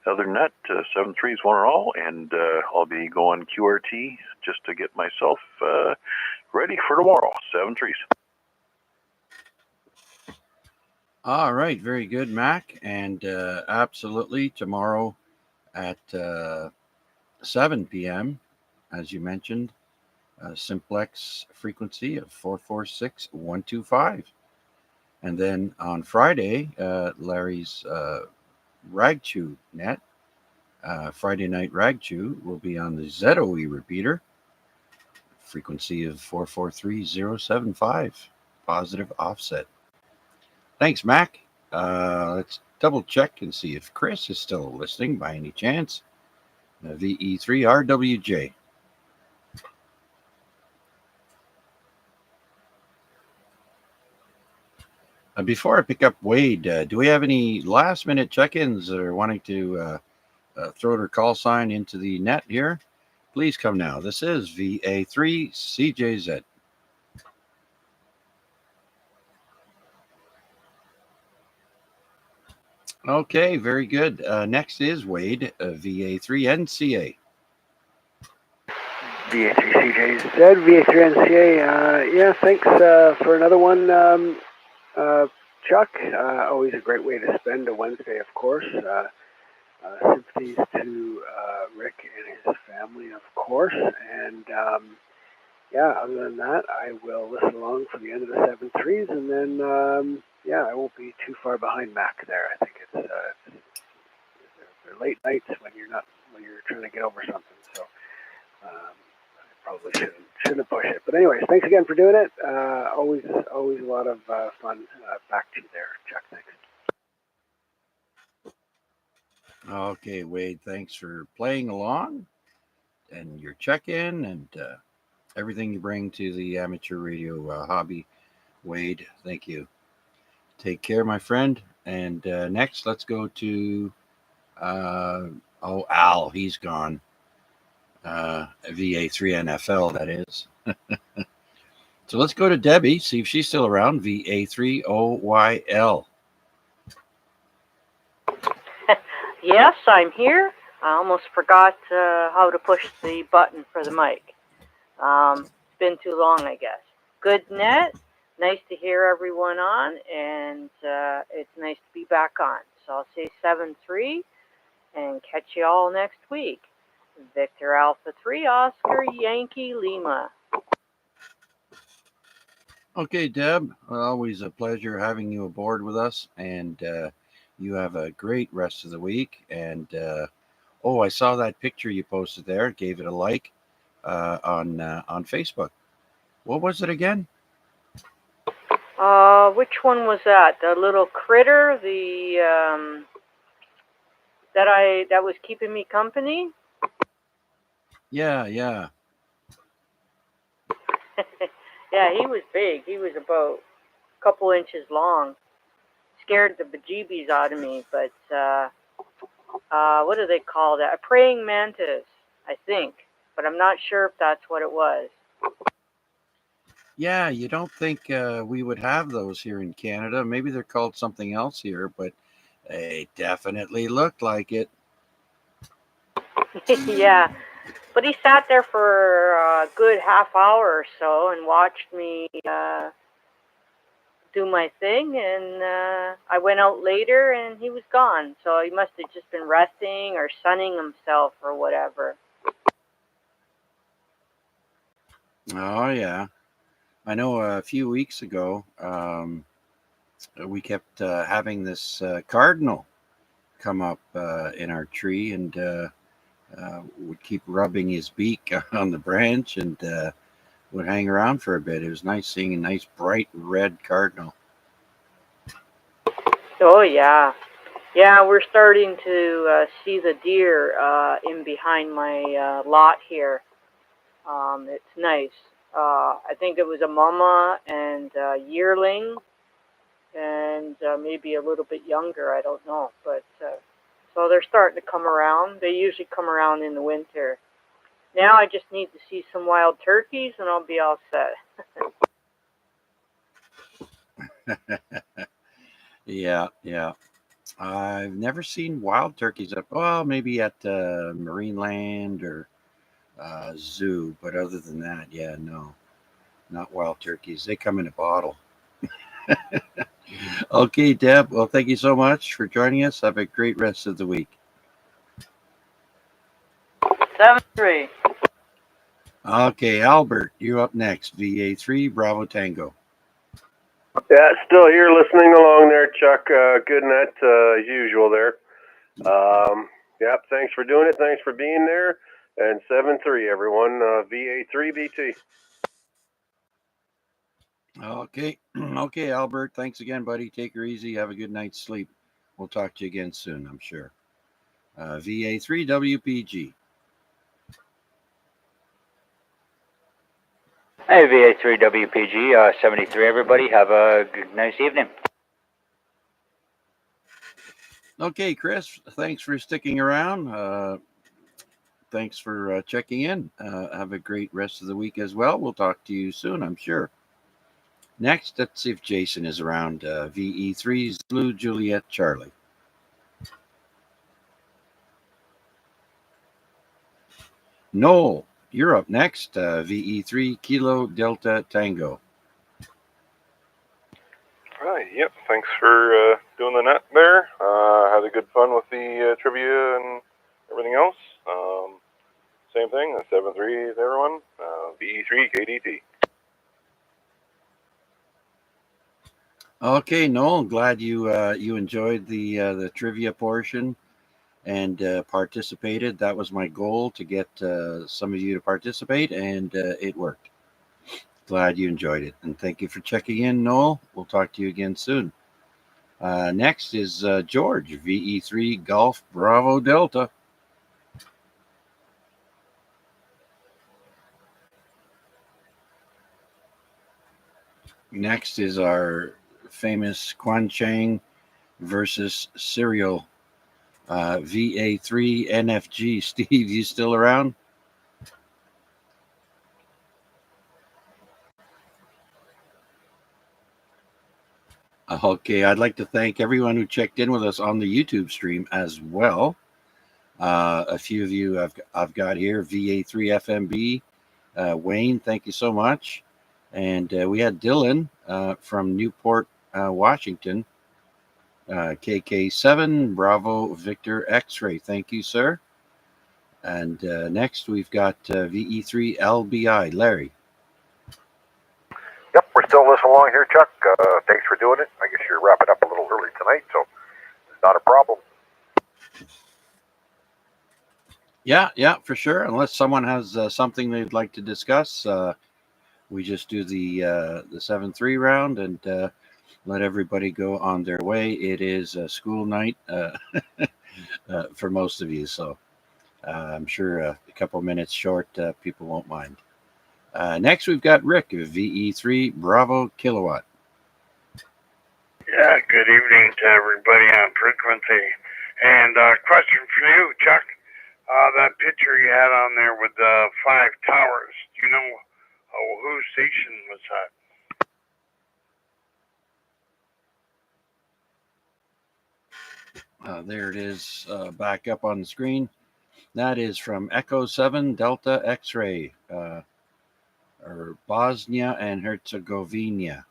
Other than that, 7-3 is one and all, and I'll be going QRT just to get myself ready for tomorrow. 7-3. All right, very good, Mac. And absolutely tomorrow at 7 p.m., as you mentioned, Simplex frequency of 446-125. And then on Friday, Larry's Ragchew Net, Friday Night Ragchew, will be on the ZOE repeater, frequency of 443-075, positive offset. Thanks, Mac. Let's double check and see if Chris is still listening by any chance. VE3RWJ. Before I pick up Wade, do we have any last-minute check-ins or wanting to throw their call sign into the net here? Please come now. This is VA3CJZ. Okay, very good. Next is Wade, VA3NCA. VA3CJZ, VA3NCA. Yeah, thanks for another one, Chuck. Always a great way to spend a Wednesday, of course. Sympathies to Rick and his family, of course. And yeah, other than that, I will listen along for the end of the 7-3s, and then yeah, I won't be too far behind Mac there. I think it's they're late nights when you're trying to get over something. So I probably shouldn't push it. But anyways, thanks again for doing it. Always a lot of fun. Back to you there, Chuck. Thanks. Okay, Wade, thanks for playing along and your check-in and everything you bring to the amateur radio hobby. Wade, thank you. Take care, my friend. And next, let's go to, Al, he's gone. VA3NFL, that is. So let's go to Debbie, see if she's still around. VA3OYL. Yes, I'm here. I almost forgot how to push the button for the mic. It's been too long, I guess. Good net. Nice to hear everyone on, and it's nice to be back on. So I'll say 7-3 and catch you all next week. Victor Alpha 3, Oscar Yankee Lima. Okay, Deb, always a pleasure having you aboard with us, and you have a great rest of the week. And I saw that picture you posted there. Gave it a like on Facebook. What was it again? Which one was that? The little critter, that was keeping me company? Yeah, yeah. Yeah, he was big. He was about a couple inches long. Scared the bejeebies out of me, but what do they call that? A praying mantis, I think, but I'm not sure if that's what it was. Yeah, you don't think we would have those here in Canada. Maybe they're called something else here, but they definitely looked like it. Yeah, but he sat there for a good half hour or so and watched me do my thing, and I went out later and he was gone. So he must have just been resting or sunning himself or whatever. Oh, yeah. I know a few weeks ago, we kept having this cardinal come up in our tree and would keep rubbing his beak on the branch and would hang around for a bit. It was nice seeing a nice bright red cardinal. Oh yeah, yeah. We're starting to see the deer in behind my lot here. It's nice. I think it was a mama and a yearling, and maybe a little bit younger. I don't know, but so they're starting to come around. They usually come around in the winter. Now I just need to see some wild turkeys, and I'll be all set. Yeah, yeah. I've never seen wild turkeys up. Well, maybe at Marineland or zoo, but other than that, yeah, no, not wild turkeys. They come in a bottle. Okay, Deb. Well, thank you so much for joining us. Have a great rest of the week. 7-3. Okay, Albert, you're up next. VA3 Bravo Tango. Yeah, still here listening along there, Chuck. Good net as usual there. Yep, thanks for doing it. Thanks for being there. And 7-3, everyone. VA3 BT. Okay, okay, Albert. Thanks again, buddy. Take her easy. Have a good night's sleep. We'll talk to you again soon, I'm sure. VA3 WPG. Hey, VA3 WPG 73. Everybody, have a nice evening. Okay, Chris. Thanks for sticking around. Thanks for checking in. Have a great rest of the week as well. We'll talk to you soon, I'm sure. Next, let's see if Jason is around. VE3 Zulu Juliet Charlie. Noel, you're up next. VE3 Kilo Delta Tango. Hi, yep. Thanks for doing the net there. Had a good fun with the trivia and everything else. Same thing. 7-3 is everyone. VE3 KDT. Okay, Noel, glad you enjoyed the trivia portion and participated. That was my goal, to get some of you to participate, and it worked. Glad you enjoyed it, and thank you for checking in, Noel. We'll talk to you again soon. Next is George, VE3 Golf Bravo Delta. Next is our famous Quan Chang versus Serial, VA3 NFG. Steve, you still around? Okay, I'd like to thank everyone who checked in with us on the YouTube stream as well. A few of you I've got here, VA3 FMB, Wayne, thank you so much. And we had Dylan from Newport, Washington, KK7 Bravo Victor X-Ray. Thank you, sir. And next we've got VE3 LBI, Larry. Yep, we're still listening along here, Chuck. Thanks for doing it. I guess you're wrapping up a little early tonight, so it's not a problem. Yeah, for sure. Unless someone has something they'd like to discuss, we just do the 7-3 round and let everybody go on their way. It is a school night for most of you, so I'm sure a couple minutes short, people won't mind. Next, we've got Rick of VE3 Bravo Kilowatt. Yeah, good evening to everybody on frequency. And question for you, Chuck. That picture you had on there with the 5 towers, do you know whose station was that? There it is, back up on the screen. That is from Echo 7 Delta X-Ray, or Bosnia and Herzegovina.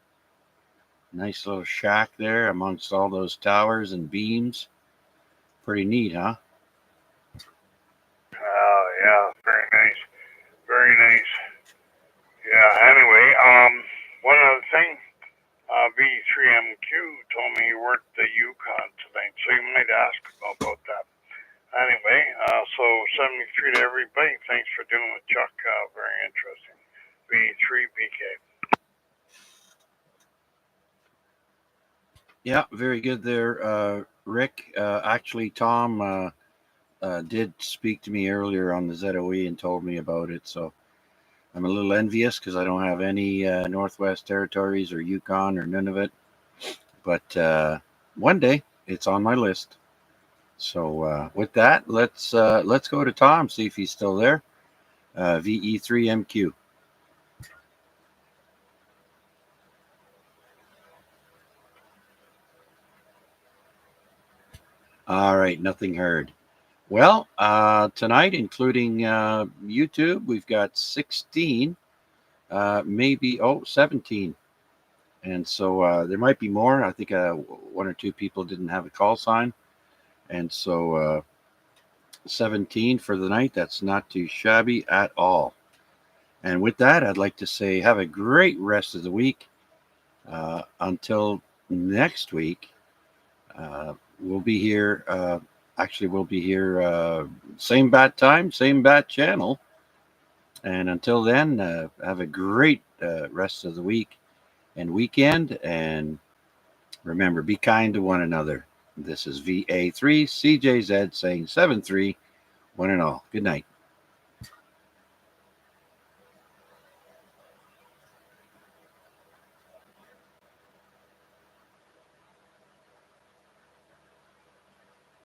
Nice little shack there amongst all those towers and beams. Pretty neat, huh? Oh, yeah, very nice. Very nice. Yeah, anyway, one other thing. V3MQ told me you worked the Yukon tonight, so you might ask about that. Anyway, so 73 to everybody. Thanks for doing with Chuck. Very interesting. V3PK. Yeah, very good there, Rick. Actually, Tom did speak to me earlier on the ZOE and told me about it, so I'm a little envious because I don't have any Northwest Territories or Yukon or none of it. But one day it's on my list. So with that, let's go to Tom, see if he's still there. VE3MQ. All right, nothing heard. Well, tonight, including YouTube, we've got 16, maybe 17. And so there might be more. I think 1 or 2 people didn't have a call sign. And so 17 for the night. That's not too shabby at all. And with that, I'd like to say have a great rest of the week. Until next week, we'll be here. Actually, we'll be here same bat time, same bat channel. And until then, have a great rest of the week and weekend. And remember, be kind to one another. This is VA3CJZ saying 7-3, one and all. Good night.